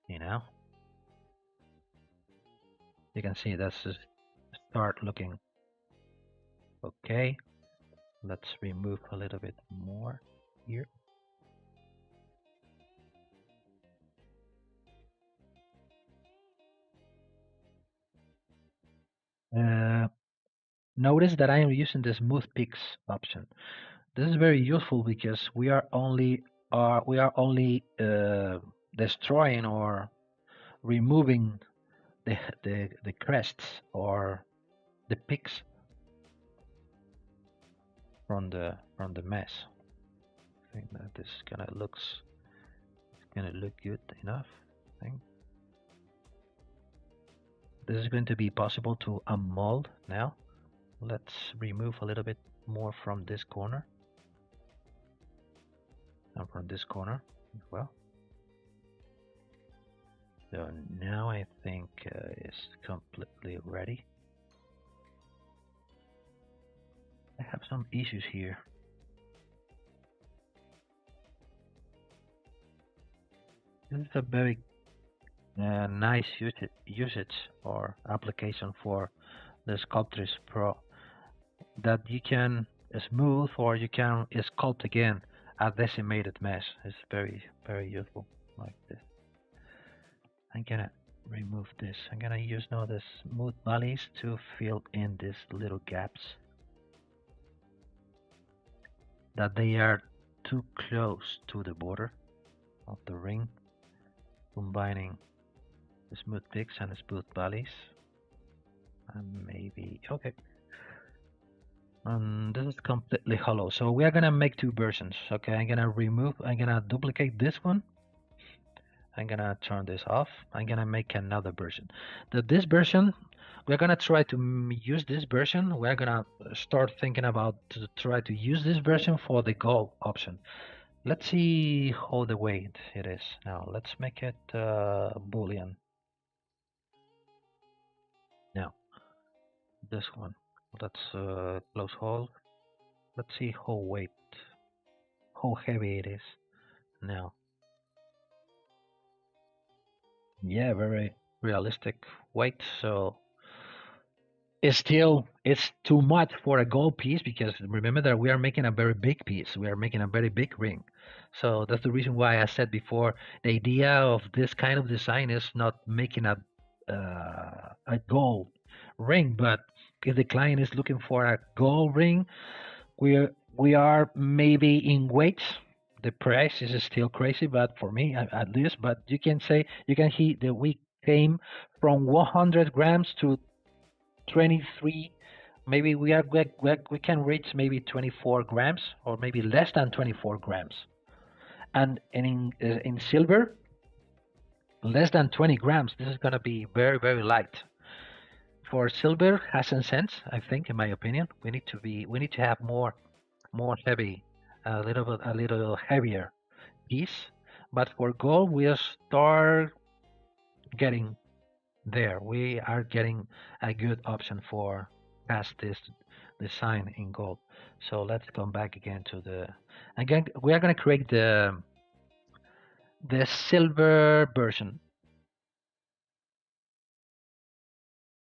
You know, you can see that's just start looking okay. Let's remove a little bit more here. Notice that I am using the smooth peaks option. This is very useful because we are only destroying or removing the crests or the peaks from the mesh. I think that this gonna look good enough. I think this is going to be possible to unmold now. Let's remove a little bit more from this corner and from this corner as well. So now I think it's completely ready. I have some issues here. This is a very nice usage or application for the Sculptris Pro, that you can smooth or you can sculpt again a decimated mesh. It's very, very useful like this. I'm gonna remove this. I'm gonna use now the smooth valleys to fill in these little gaps that they are too close to the border of the ring, combining the smooth peaks and the smooth valleys. And maybe, okay. And this is completely hollow. So we are gonna make two versions. Okay, I'm gonna duplicate this one. I'm gonna turn this off. I'm gonna make another version. This version, we're gonna try to use this version. We're gonna start thinking about to try to use this version for the gold option. Let's see how the weight it is. Now let's make it Boolean. Now this one. Let's close hold. Let's see how heavy it is. Now, yeah, very realistic weight. So it's too much for a gold piece because remember that we are making a very big piece. We are making a very big ring. So that's the reason why I said before the idea of this kind of design is not making a gold ring, but if the client is looking for a gold ring, we are maybe in weight. The price is still crazy, but for me at least. But you can see that we came from 100 grams to 23. Maybe we can reach maybe 24 grams or maybe less than 24 grams. And in silver, less than 20 grams. This is gonna be very, very light. For silver has some sense, I think, in my opinion. We need to have more heavy, a little heavier piece. But for gold, we start getting there. We are getting a good option for past this design in gold. So let's come back again to again we are going to create the silver version.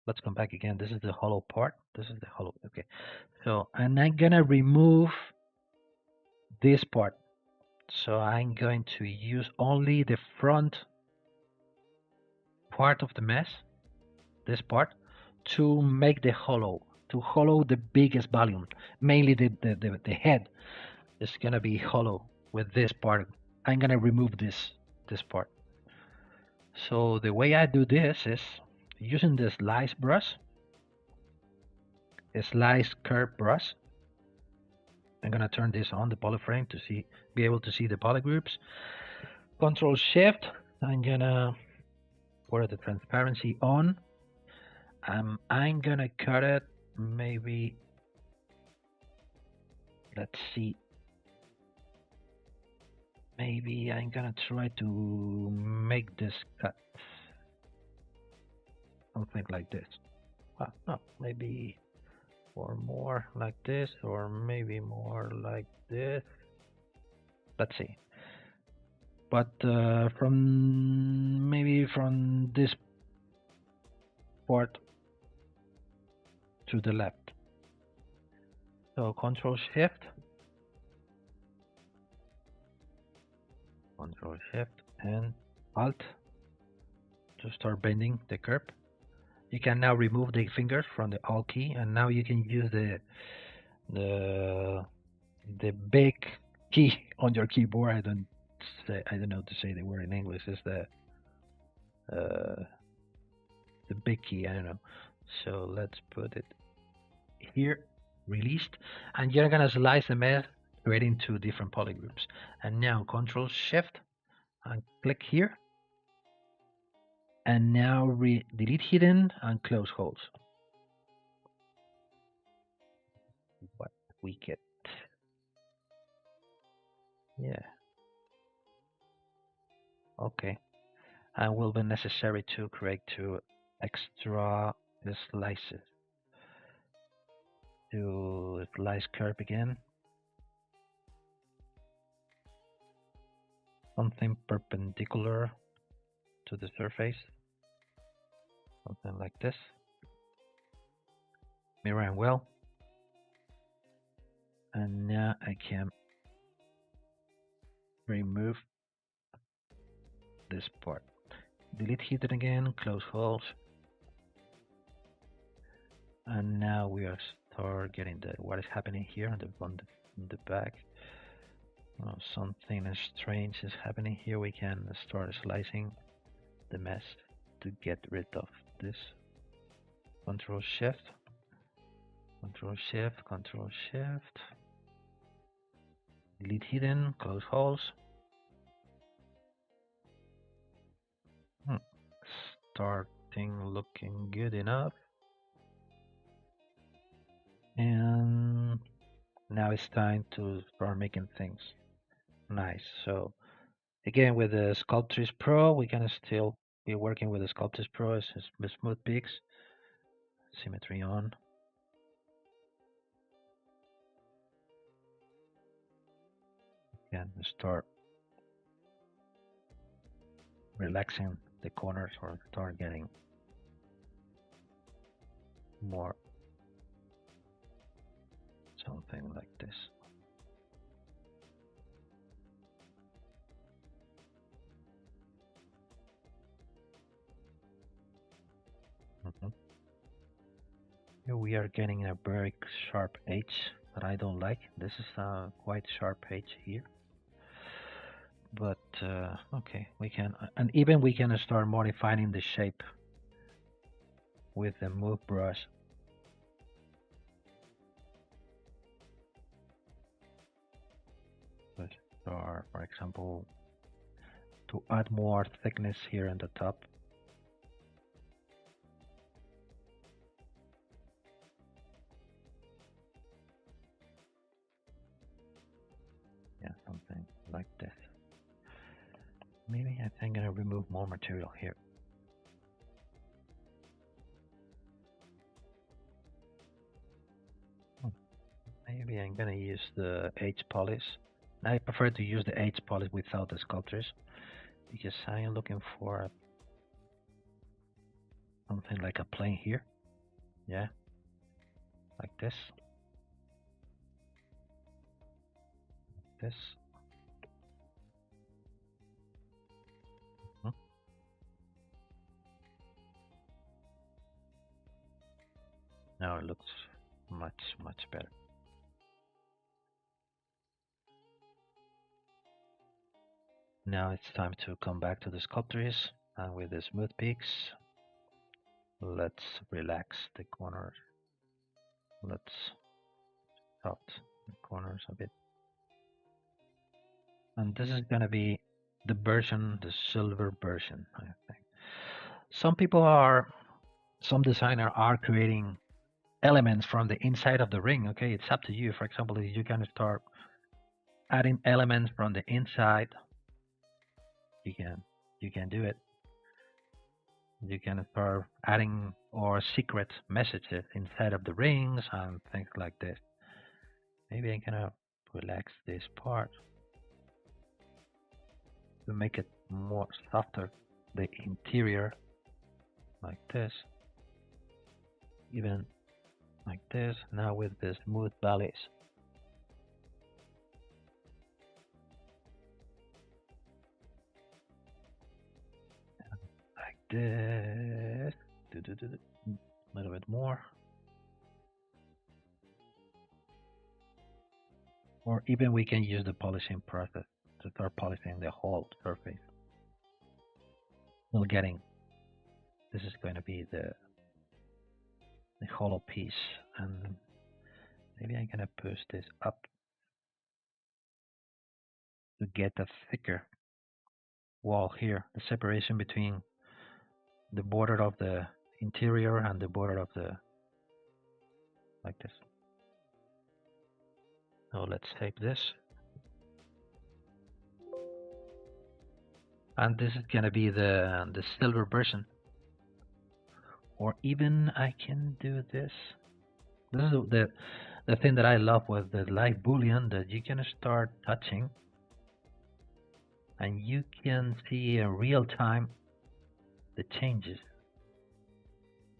Let's come back again. This is the hollow part. This is the hollow. Okay. So and I'm gonna remove this part. So I'm going to use only the front part of the mesh, this part, to make the hollow, to hollow the biggest volume. Mainly the head is gonna be hollow with this part. I'm gonna remove this part. So the way I do this is using the slice brush, a slice curve brush. I'm gonna turn this on the polyframe to be able to see the polygroups. Control Shift. I'm gonna put the transparency on. I'm gonna cut it. Maybe let's see. Maybe I'm gonna try to make this cut something like this. Well, no, maybe or more like this, or maybe more like this. Let's see. But from this part to the left. So Control Shift, and Alt to start bending the curve. You can now remove the fingers from the Alt key, and now you can use the big key on your keyboard. I don't know to say the word in English. Is the big key. I don't know. So let's put it here, released, and you're gonna slice the mesh creating two different polygroups. And now Control Shift and click here, and now delete hidden and close holes. What we get? Yeah. Okay. And will be necessary to create two extra slices. To slice curve again. Something perpendicular to the surface. Something like this. mirroring well. And now I can remove this part. Delete hidden again, close holes. And now we are start getting what is happening here on the back. Something strange is happening here. We can start slicing the mesh to get rid of this. Control Shift, Control Shift, Control Shift. Delete hidden, close holes. Starting looking good enough. And now it's time to start making things nice. So again, with the Sculptris Pro, we can still be working with the Sculptris Pro. It's smooth peaks, symmetry on. Again, start relaxing the corners or start getting more something like this. Here we are getting a very sharp edge that I don't like. This is a quite sharp edge here. But okay, we can, and even we can start modifying the shape with the move brush. Let's start, for example, to add more thickness here on the top. Yeah, something like this. Maybe I think I'm gonna remove more material here. Maybe I'm gonna use the H polish. I prefer to use the H polish without the Sculptris because I am looking for something like a plane here. Yeah, like this. This. Now it looks much better. Now it's time to come back to the Sculptris, and with the smooth peaks, let's relax the corners. Let's soft the corners a bit. And this is gonna be the version, the silver version, I think. Some designers are creating elements from the inside of the ring. Okay, it's up to you. For example, if you can start adding elements from the inside, you can do it. You can start adding or secret messages inside of the rings and things like this. Maybe I'm gonna relax this part to make it more softer, the interior, like this, even like this. Now with the smooth valleys. Like this. A little bit more. Or even we can use the polishing process to start polishing the whole surface. We're getting, this is going to be the hollow piece, and maybe I'm gonna push this up to get a thicker wall here, the separation between the border of the interior and the border of the, like this. So let's save this. And this is gonna be the silver version. Or even I can do this. This is the thing that I love with the live boolean, that you can start touching and you can see in real time the changes.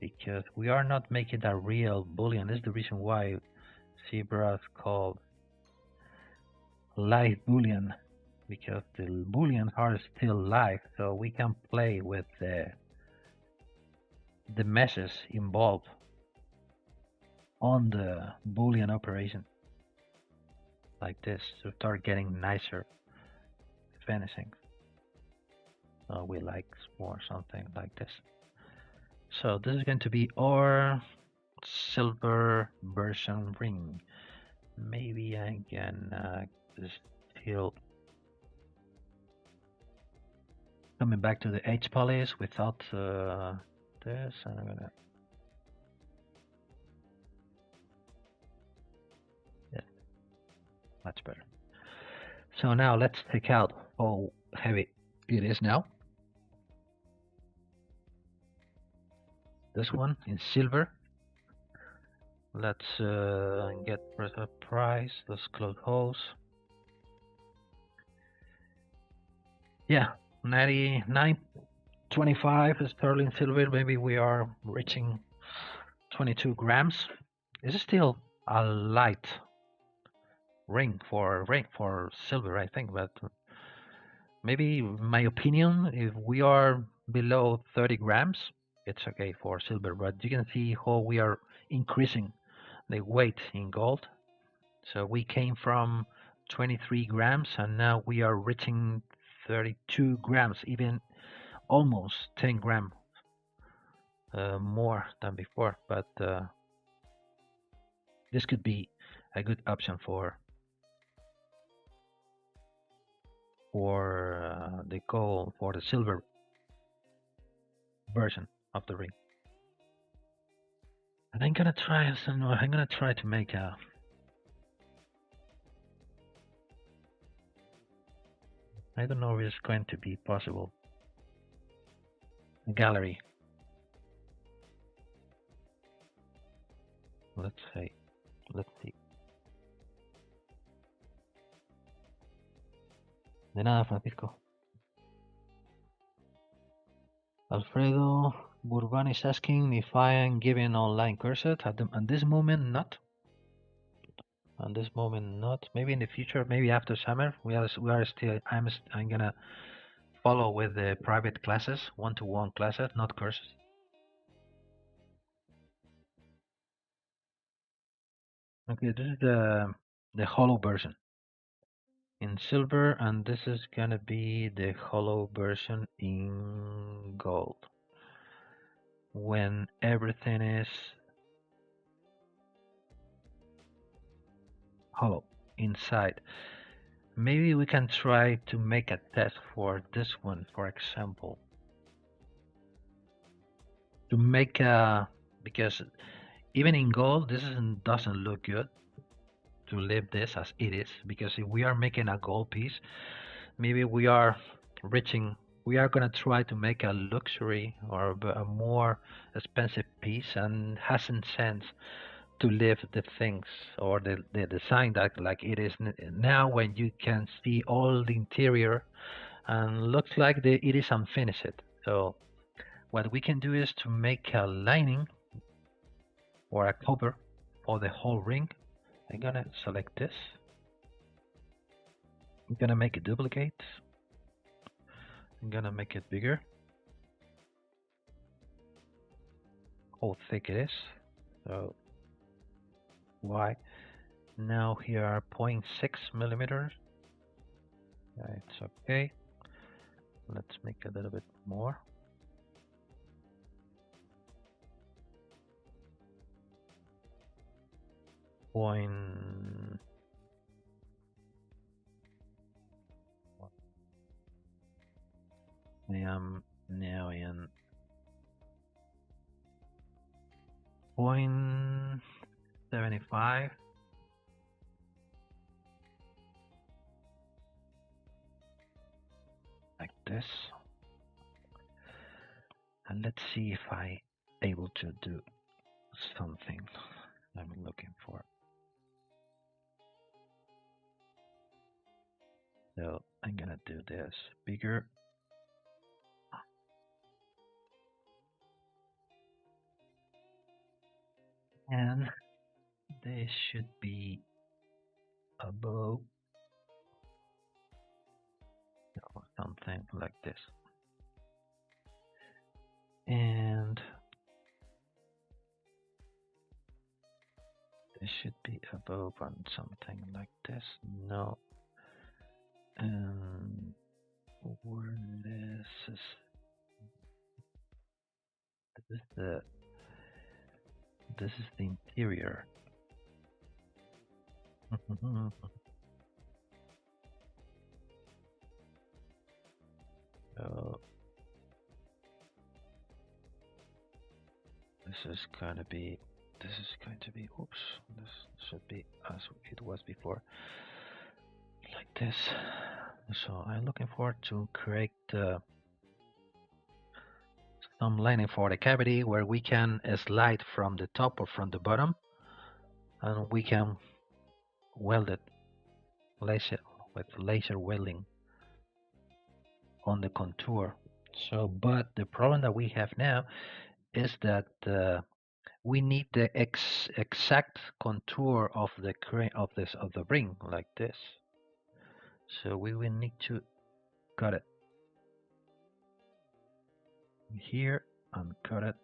because we are not making a real boolean. This is the reason why zebras called live boolean, because the booleans are still live, so we can play with the meshes involved on the boolean operation like this to start getting nicer finishing. We like more something like this. So this is going to be our silver version ring. Maybe I can still coming back to the edge polish without this. And I'm gonna, yeah, much better. So now let's take out how heavy it is now. This one in silver. Let's get the price. Let's close holes. Yeah, 99.25 sterling silver. Maybe we are reaching 22 grams. It's still a light ring for silver, I think, but maybe my opinion, if we are below 30 grams, it's okay for silver. But you can see how we are increasing the weight in gold. So we came from 23 grams and now we are reaching 32 grams, even almost 10 grams more than before. But this could be a good option for the gold, for the silver version of the ring. And I'm gonna try to make a I don't know if it's going to be possible. A gallery. Let's see. De nada, Francisco. Alfredo Burban is asking if I am giving online courses. At this moment, not. At this moment, not. Maybe in the future, maybe after summer, we are still. I'm gonna follow with the private classes, one-to-one classes, not courses. Okay, this is the hollow version in silver, and this is gonna be the hollow version in gold. When everything is hollow inside. Maybe we can try to make a test for this one, for example. To make a, because even in gold, this doesn't look good to leave this as it is, because if we are making a gold piece, maybe we are gonna try to make a luxury or a more expensive piece, and hasn't sense to leave the things or the design that like it is now, when you can see all the interior and looks like it is unfinished. So what we can do is to make a lining or a cover for the whole ring. I'm gonna select this. I'm gonna make a duplicate. I'm gonna make it bigger. How thick it is. So why? Now here are 0.6 millimeters. It's okay. Let's make a little bit more. Point. I am now in 0.75. Like this. And let's see if I able to do something I'm looking for. So I'm gonna do this bigger. and this should be above or something like this, and this should be above on something like this. No, and where this is the interior. So this is going to be oops, this should be as it was before, like this. So I'm looking forward to create some lining for the cavity where we can slide from the top or from the bottom, and we can weld it laser with laser welding on the contour. So, but the problem that we have now is that we need the exact contour of the of the ring like this. So we will need to cut it here and cut it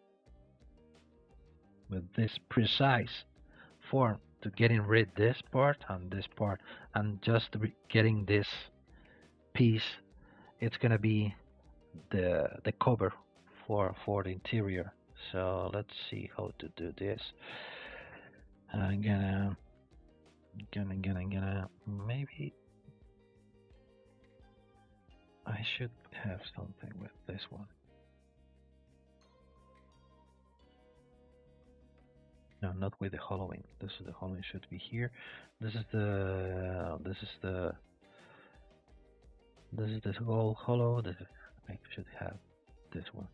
with this precise form to getting rid this part, and just getting this piece. It's gonna be the cover for the interior. So let's see how to do this. I'm gonna maybe I should have something with this one. No, not with the hollowing. This is the hollowing should be here. This is the whole hollow. I should have this one.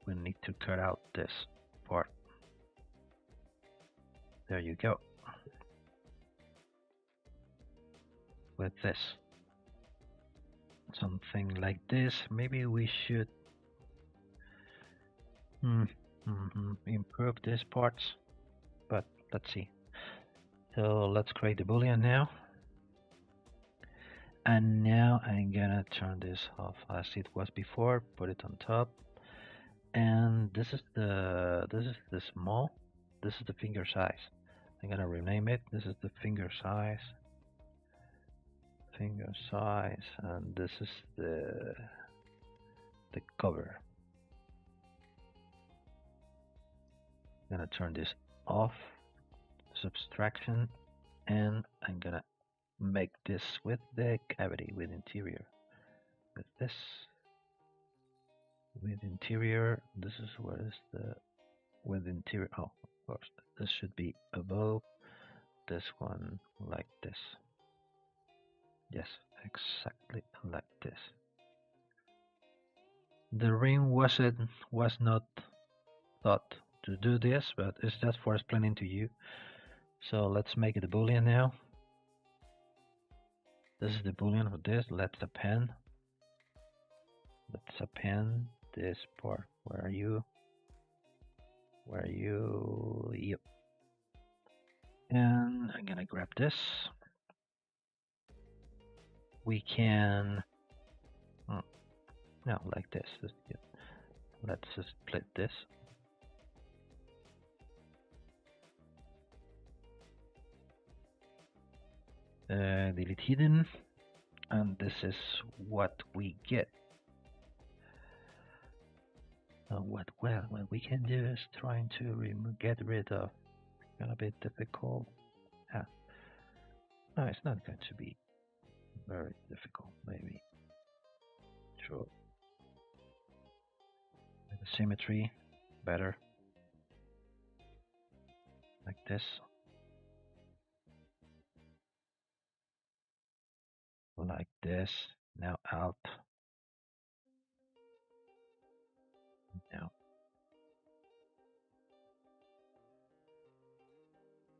We need to cut out this part. There you go. With this, something like this. Maybe we should improve these parts, but let's see. So let's create the boolean now. And now I'm gonna turn this off as it was before, put it on top. And this is the small, this is the finger size. I'm gonna rename it. This is the finger size, and this is the cover. I'm gonna turn this off, subtraction, and I'm gonna make this with the cavity with interior. With this, with interior, this is where is the with interior. Oh, of course, this should be above this one like this. Yes, exactly like this. The ring was not thought to do this, but it's just for explaining to you. So let's make it a boolean now. This is the boolean for this. Let's append this part. Where are you? Yep. And I'm gonna grab this. We can no, like this. Let's just split this. Delete hidden, and this is what we get. What we can do is trying to get rid of. Gonna be difficult. No, it's not going to be very difficult. Maybe. Sure. With the symmetry better, like this. Like this. Now out. Now.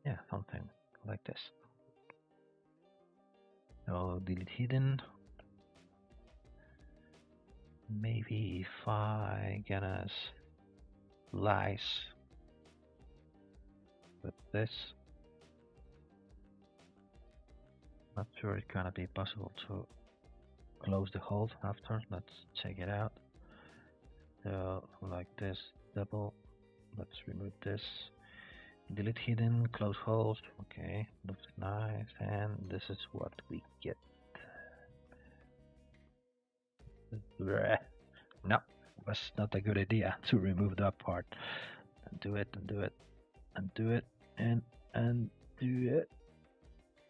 Yeah, something like this. So delete hidden. Maybe if I gonna slice with this, not sure it's gonna be possible to close the hole after. Let's check it out. So like this, double. Let's remove this. Delete hidden, close holes. Okay, looks nice, and this is what we get. No, was not a good idea to remove that part. Undo it, undo it, undo it, and undo it,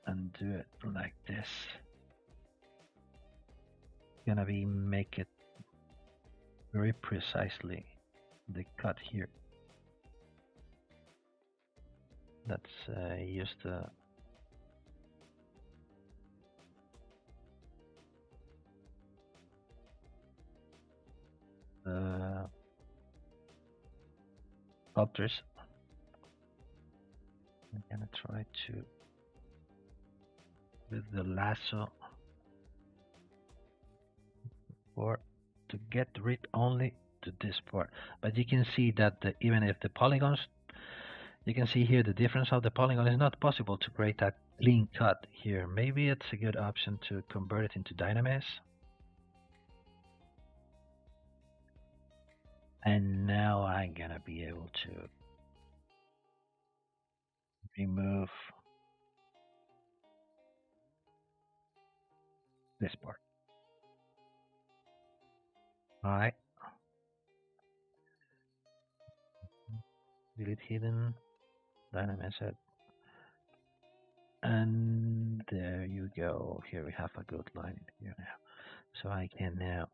undo it like this. Gonna be make it very precisely the cut here. Let's use the sculptors. I'm gonna try to with the lasso or to get rid only to this part. But you can see that even if the polygons, you can see here the difference of the polygon is not possible to create a clean cut here. Maybe it's a good option to convert it into Dynamesh. And now I'm gonna be able to remove this part. All right. Delete hidden, Dynamesh it. And there you go. Here we have a good line here now. So I can now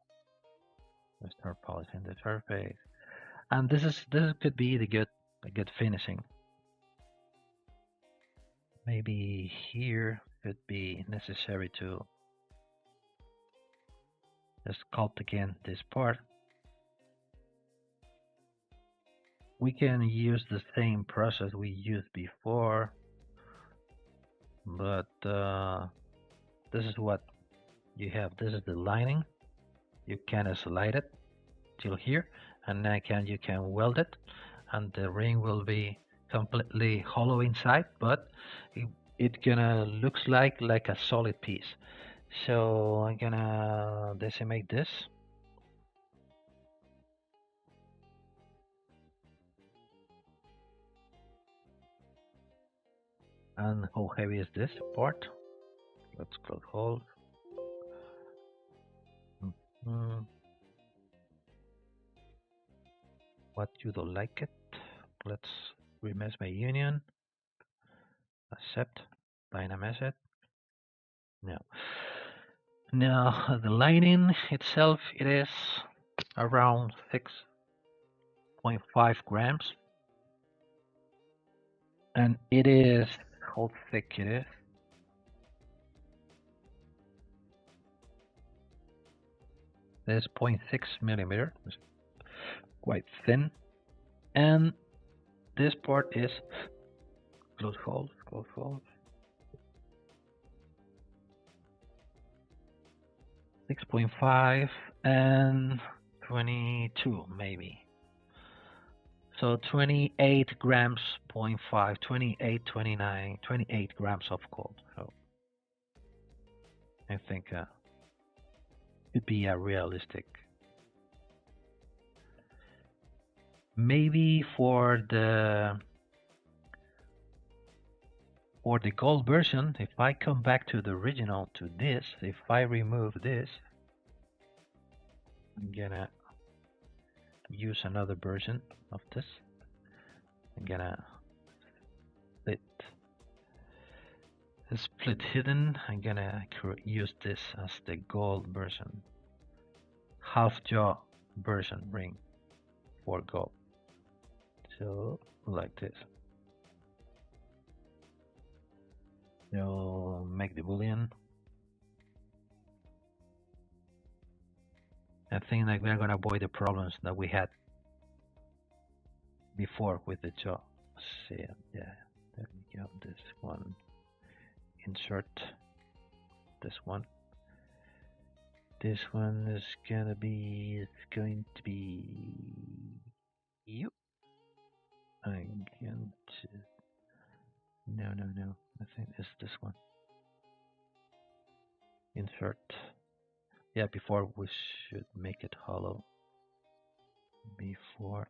start polishing the surface. And this could be a good finishing. Maybe here could be necessary to sculpt again this part. We can use the same process we used before, but this is what you have. This is the lining. You can slide it till here, and then you can weld it, and the ring will be completely hollow inside, but it gonna looks like a solid piece. So I'm gonna decimate this. And how heavy is this part? Let's close hole. What you don't like it? Let's remesh by union. Accept. Dynamesh it. No. Now the lining itself, it is around 6.5 grams, and it is how thick it is. It's 0.6 millimeter, it's quite thin, and this part is close fold, 6.5 and 22 maybe. So 28 grams, 0.5, 28, 29, 28 grams of gold. So I think it'd be a realistic. Maybe for the gold version, if I come back to the original, to this, if I remove this, I'm gonna use another version of this. I'm gonna split hidden. I'm gonna use this as the gold version, half jaw version ring for gold. So like this. You'll make the boolean. I think that we're gonna avoid the problems that we had before with the jaw. See, yeah, there we go. This one, insert this one, This one is gonna be, it's going to be you. I'm going to, no, I think it's this one. Insert. Yeah, before we should make it hollow. Before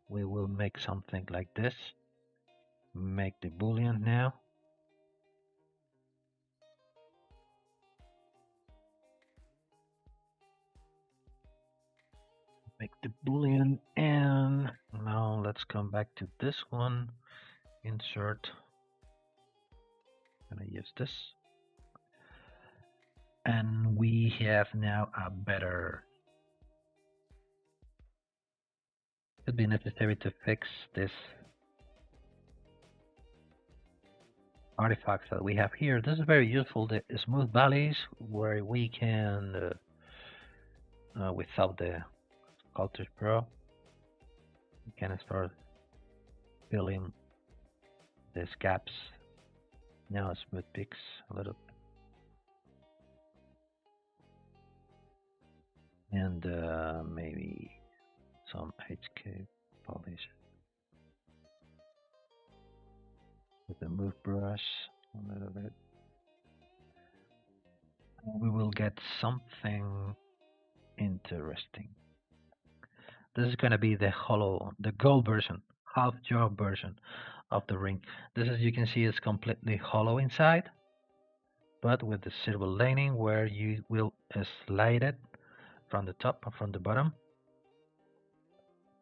we will make something like this. Make the boolean now. Make the boolean, and now let's come back to this one. Insert. I'm gonna use this. And we have now a better. Could be necessary to fix this artifacts that we have here. This is very useful. The smooth valleys where we can, without the Sculptors Pro, we can start filling these gaps. Now smooth peaks a little, and maybe some HK polish with the move brush a little bit. We will get something interesting. This is gonna be the hollow, the gold version, half job version of the ring. This, as you can see, is completely hollow inside, but with the silver lining where you will slide it from the top or from the bottom.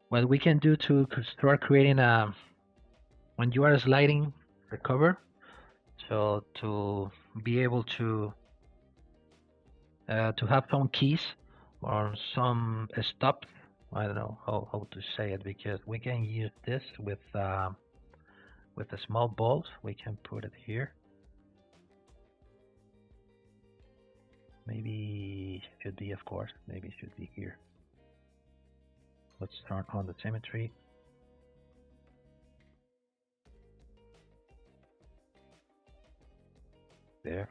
What we can do to start creating a, when you are sliding the cover, so to be able to have some keys or some stops. I don't know how to say it, because we can use this with the small balls. We can put it here. Maybe should be, of course, maybe it should be here. Let's turn on the symmetry. There.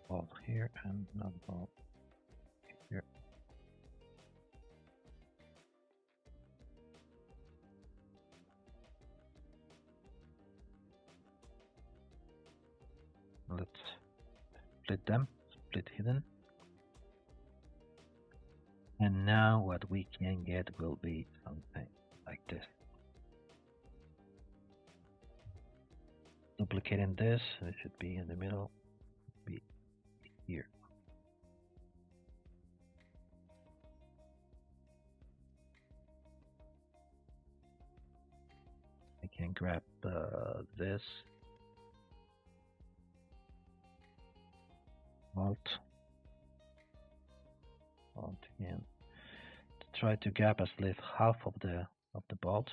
Ball here and another ball here. Let's split them, split hidden. And now what we can get will be something like this. Duplicating this, it should be in the middle, be here. I can grab this, Alt again, to try to gap at least half of the bolt.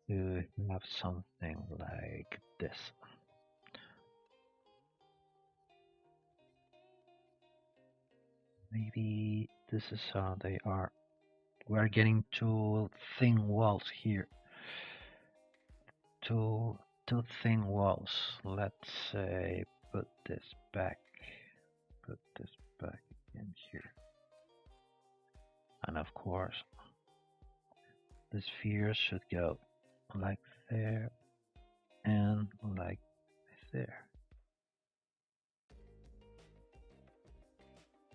To have something like this. Maybe this is how they are. We're getting two thin walls here. Two thin walls. Let's say put this back in here. And of course, the spheres should go like there and like there.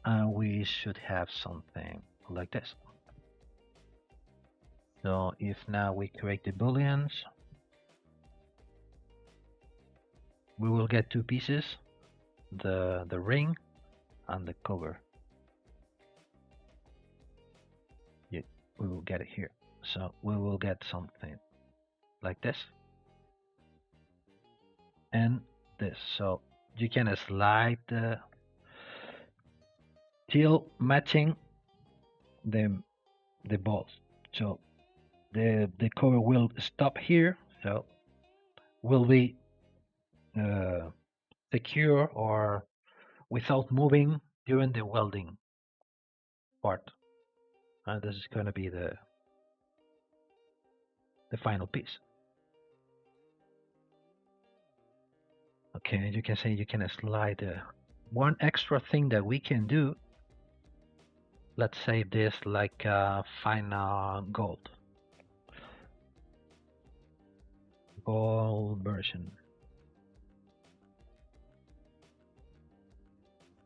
And we should have something like this. So if now we create the booleans, we will get two pieces, the ring and the cover. Yeah, we will get it here. So we will get something like this and this. So you can slide the till matching the balls. So the cover will stop here. So will be secure or without moving during the welding part. And this is going to be the final piece. Okay, you can say you can slide. One extra thing that we can do, let's save this like fine gold version.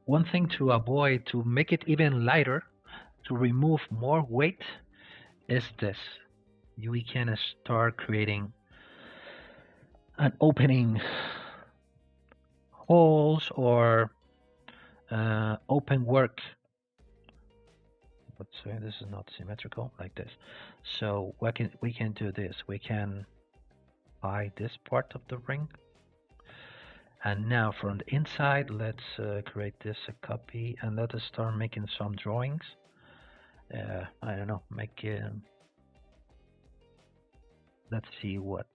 One thing to avoid, to make it even lighter, to remove more weight, is this. We can start creating an opening holes or open work. Let's say this is not symmetrical like this. So we can do this. We can buy this part of the ring. And now from the inside, let's create this a copy and let us start making some drawings. I don't know, let's see what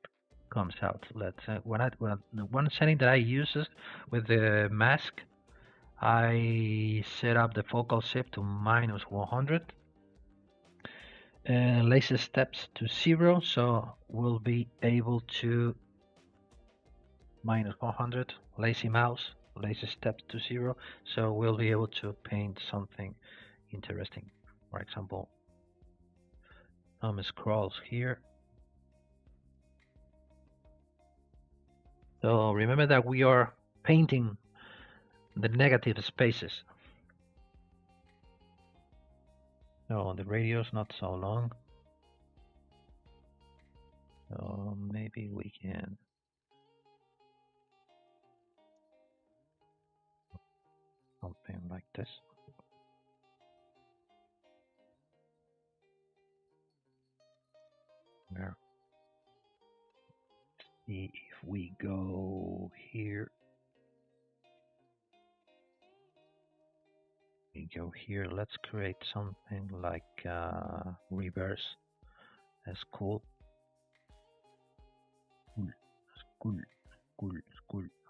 comes out. Let's one setting that I use with the mask, I set up the focal shift to -100, laser steps to 0, so we'll be able to -100, lazy mouse, laser steps to 0, so we'll be able to paint something interesting. For example, some scrolls here. So remember that we are painting the negative spaces. So the radio is not so long. So maybe we can something like this. There. See if we go here. We go here. Let's create something like reverse. That's cool. Cool.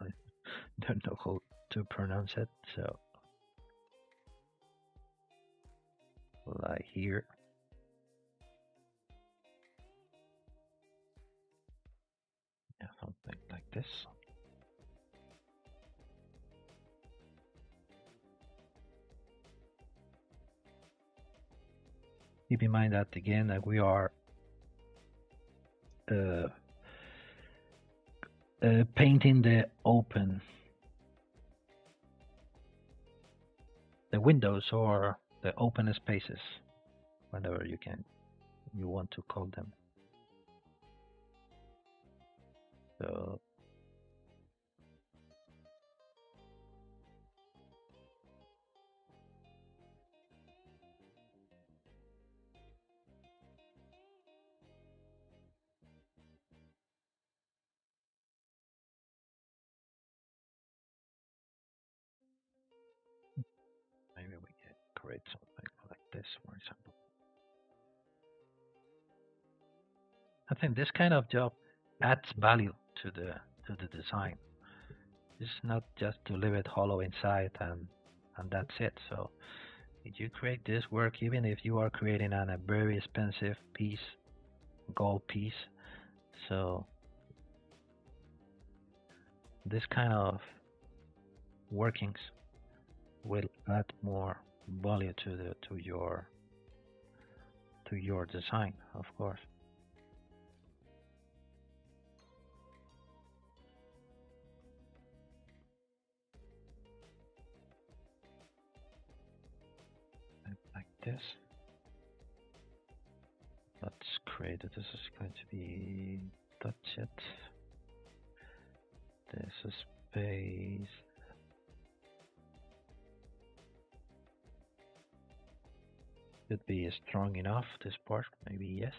I don't know how to pronounce it, so like here. Yeah, something like this. Keep in mind that again that we are painting the windows or the open spaces, whatever you want to call them. So maybe we can create something like this, for example. I think this kind of job adds value to the design. It's not just to leave it hollow inside and that's it. So if you create this work, even if you are creating a very expensive piece, gold piece, so this kind of workings will add more value to your design, of course. Like this. Let's create it. This is going to be touch it. This is space. Should be strong enough, this part, maybe yes.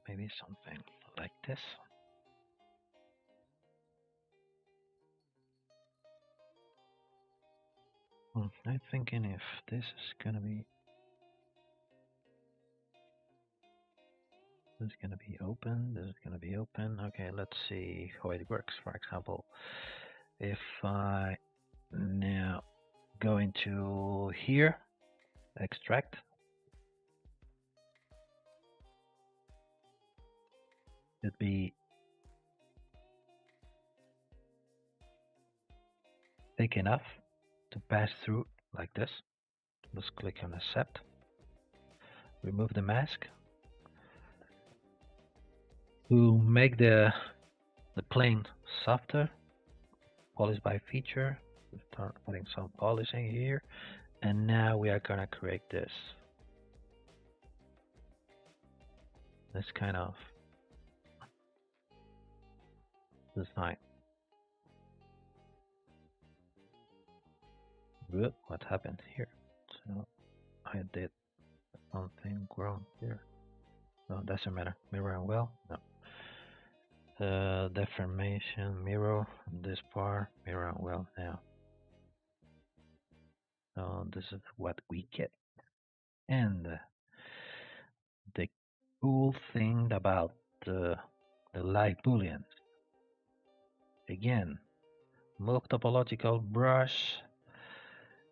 maybe something like this. I'm thinking if this is gonna be open, this is gonna be open. Okay, let's see how it works. For example, if I now go into here, extract, it'd be thick enough to pass through like this. Let's click on accept, remove the mask to make the plane softer. Polish by feature. We start putting some polishing here, and now we are gonna create this kind of design. Good. What happened here? So I did something wrong here. No, doesn't matter. Mirror and well. No. Deformation mirror. This part mirror and well now. So this is what we get. And the cool thing about the light booleans, again, move topological brush.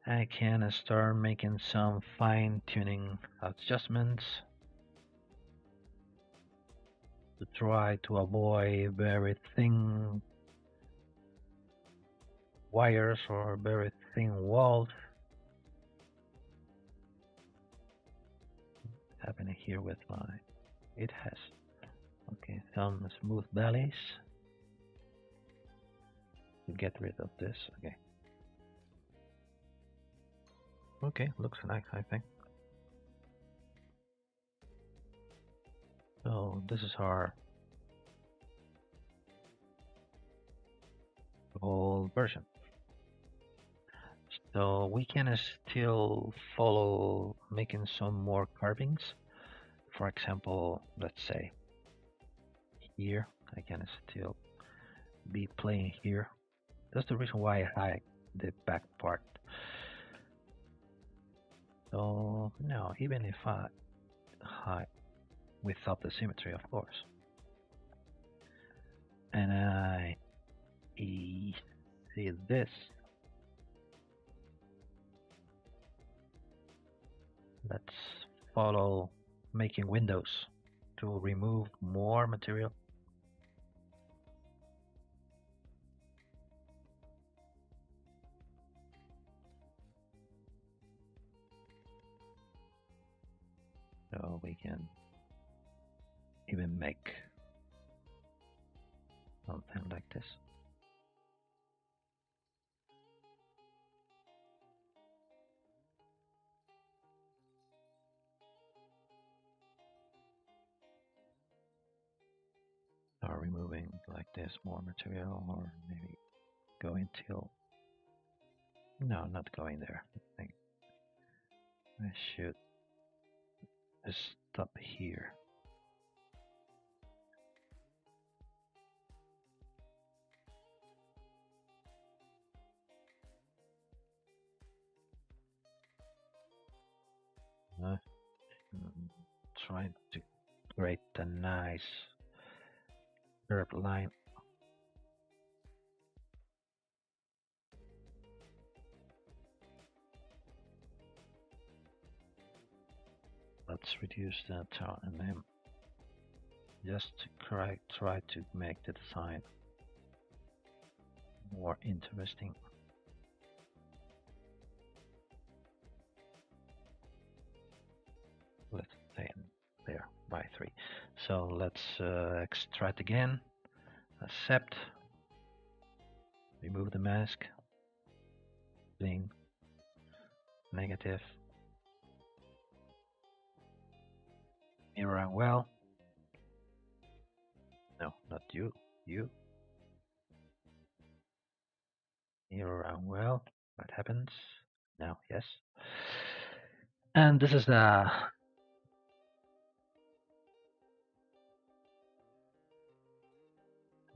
I can start making some fine-tuning adjustments to try to avoid very thin wires or very thin walls. Happening here with it has some smooth valleys to get rid of this. Okay, looks nice, I think. So this is our whole version. So we can still follow making some more carvings. For example, let's say here, I can still be playing here. That's the reason why I hide the back part. So now, even if I hide without the symmetry, of course, and I see this, let's follow making windows to remove more material. So we can even make something like this. Or removing like this more material, or maybe going till, no, not going there. I think I should stop here. Trying to create a nice curved line. Let's reduce that tone and then just to try to make the design more interesting. Let's say there by 3. So let's extract again, accept, remove the mask, bling, negative, mirror and well. No, not you. Mirror and well. What happens? Now, yes. And this is the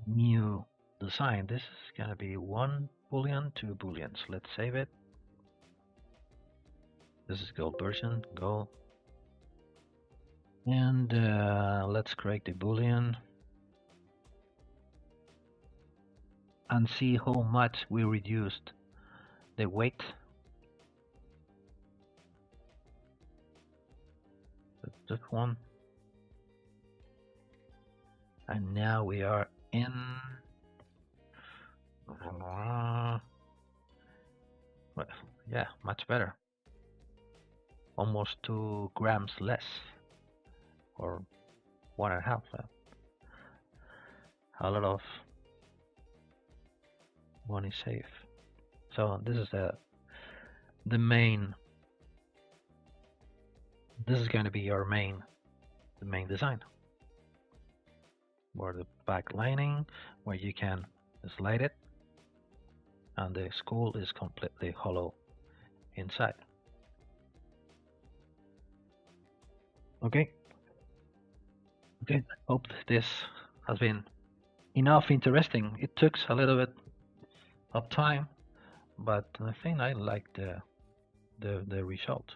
new design. This is gonna be 1 boolean, 2 booleans. Let's save it. This is gold version, go. And let's create the boolean and see how much we reduced the weight. This one. And now we are in well, yeah, much better. Almost 2 grams less, or 1.5. A lot of money saved. So this is the main. This is going to be your the main design, where the back lining, where you can slide it, and the skull is completely hollow inside. Okay. Okay. Hope this has been enough interesting. It took a little bit of time, but I think I like the result.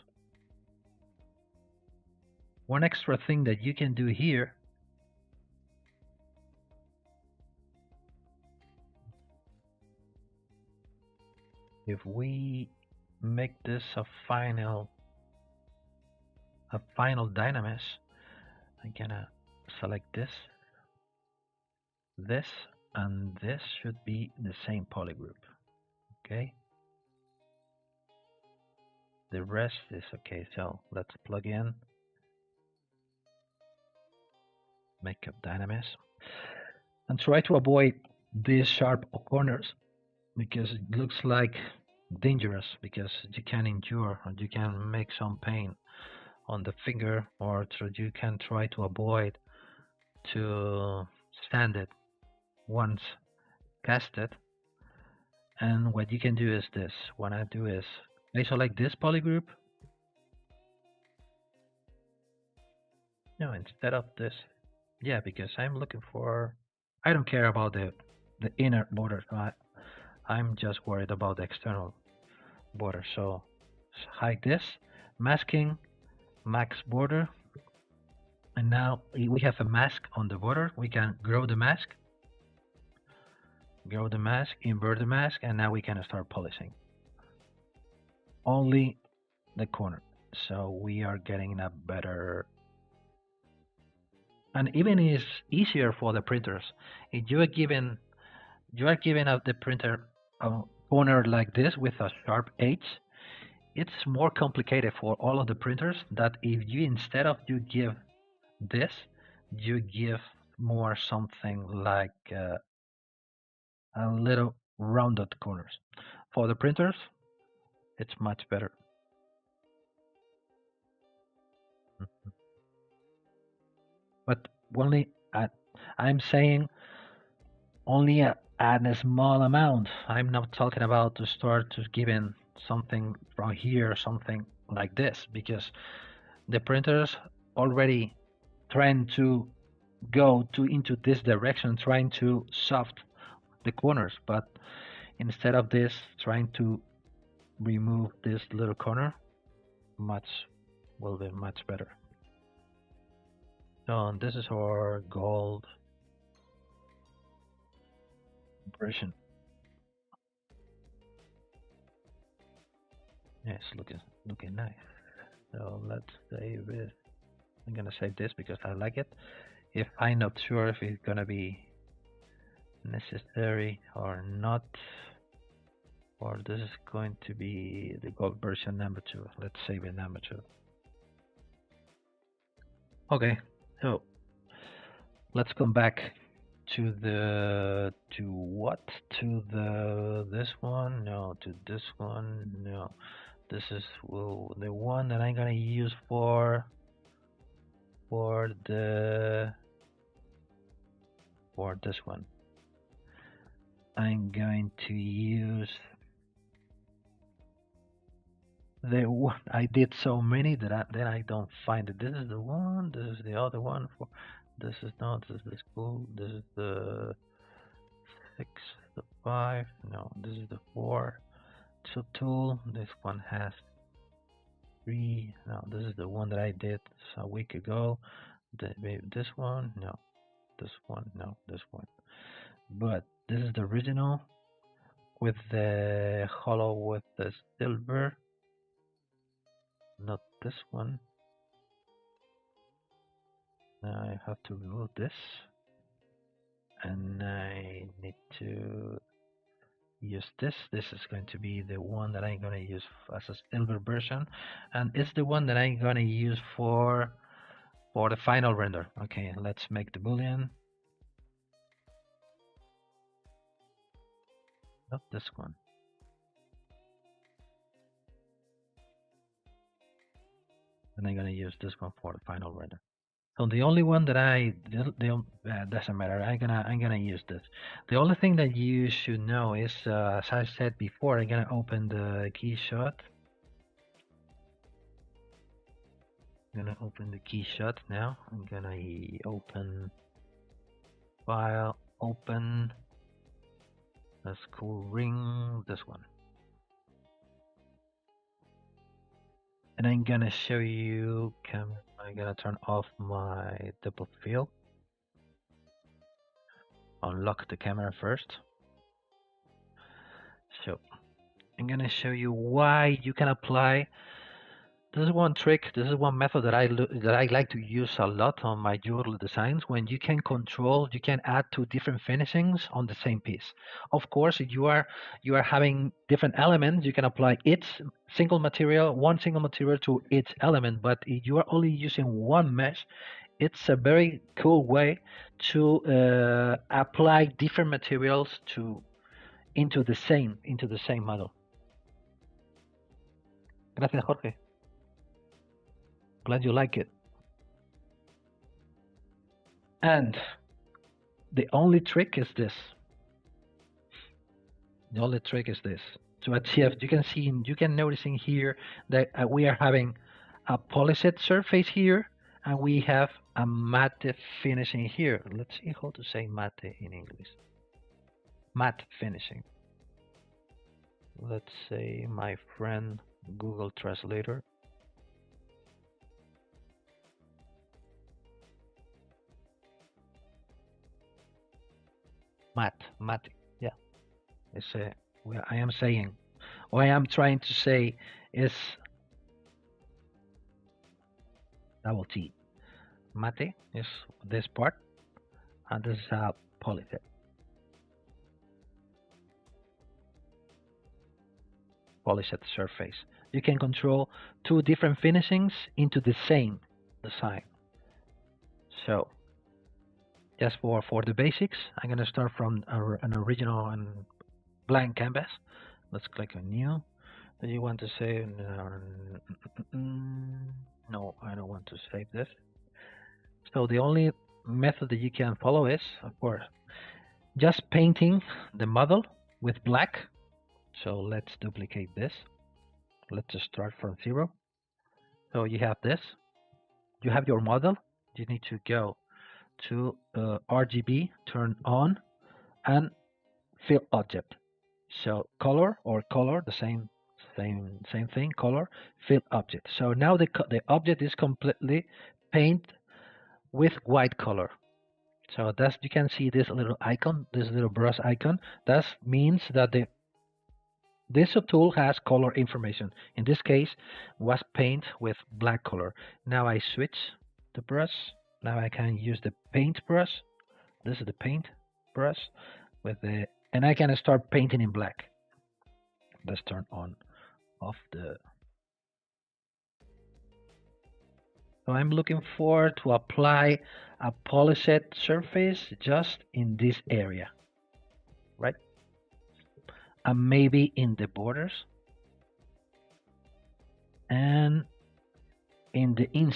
One extra thing that you can do here, if we make this a final dynamis, I'm gonna select this, and this should be the same polygroup. Okay. The rest is okay. So let's plug in makeup dynamis and try to avoid these sharp corners, because it looks like dangerous, because you can injure or you can make some pain on the finger, or you can try to avoid to sand it once casted. And what you can do is this. What I do is I select this polygroup. No, instead of this. Yeah, because I'm looking for, I don't care about the inner border. I'm just worried about the external border. So hide this, masking, max border. And now we have a mask on the border. We can grow the mask, invert the mask, and now we can start polishing only the corner. So we are getting a better, and even is easier for the printers. If you are giving out the printer a corner like this with a sharp edge, it's more complicated for all of the printers that if you, instead of you give this, you give more something like a little rounded corners. For the printers, it's much better. But only I'm saying only at a small amount. I'm not talking about to start to giving something from here, something like this, because the printers already trying to go into this direction, trying to soft the corners, but instead of this, trying to remove this little corner, will be much better. So this is our gold version. Yes, looking nice. So let's save it. I'm gonna save this because I like it. If I'm not sure if it's gonna be necessary or not, or this is going to be the gold version number 2. Let's save it number 2. Okay, so let's come back to this one. No, to this one. No, this is the one that I'm gonna use for this one. I'm going to use the one. I did so many that then I don't find it. This is the one. This is the other one. This is not. This is the school. This is the 6, the 5. No, this is the 4. Tool. This one has 3. No, this is the one that I did a week ago. Maybe this one. No, this one. No, this one. But this is the original with the hollow with the silver. Not this one. Now I have to remove this, and I need to use this. This is going to be the one that I'm going to use as a silver version, and it's the one that I'm going to use for the final render. Okay, let's make the boolean. Not this one. And I'm going to use this one for the final render. So the only one that doesn't matter. I'm gonna use this. The only thing that you should know is, as I said before, I'm gonna open the Keyshot. I'm gonna open the Keyshot now. I'm gonna open file, open. That's cool. Ring this one, and I'm gonna show you. I'm gonna turn off my depth of field. Unlock the camera first. So I'm gonna show you why you can apply. This is one trick. This is one method that I like to use a lot on my jewelry designs. When you can control, you can add two different finishings on the same piece. Of course, if you are having different elements, you can apply one single material to each element. But if you are only using one mesh, it's a very cool way to apply different materials into the same model. Gracias, Jorge. Glad you like it. And the only trick is this. The only trick is this. To achieve, you can notice in here that we are having a polished surface here, and we have a matte finishing here. Let's see how to say matte in English. Matte finishing. Let's say my friend Google Translator. Matte, yeah. It's I am saying, what I am trying to say is double T. Matte is this part, and this is a polished. Polished surface. You can control two different finishings into the same design. So just for the basics, I'm going to start from an original and blank canvas. Let's click on new. Do you want to save? No, I don't want to save this. So the only method that you can follow is, of course, just painting the model with black. So let's duplicate this. Let's just start from 0. So you have this. You have your model. You need to go to RGB, turn on, and fill object. So color, the same thing. Color, fill object. So now the object is completely painted with white color. So that's, you can see this little icon, this little brush icon. That means that this tool has color information. In this case, was paint with black color. Now I switch the brush. Now I can use the paint brush. This is the paint brush and I can start painting in black. Let's turn off the. So I'm looking for to apply a polished surface just in this area, right? And maybe in the borders and in the inside.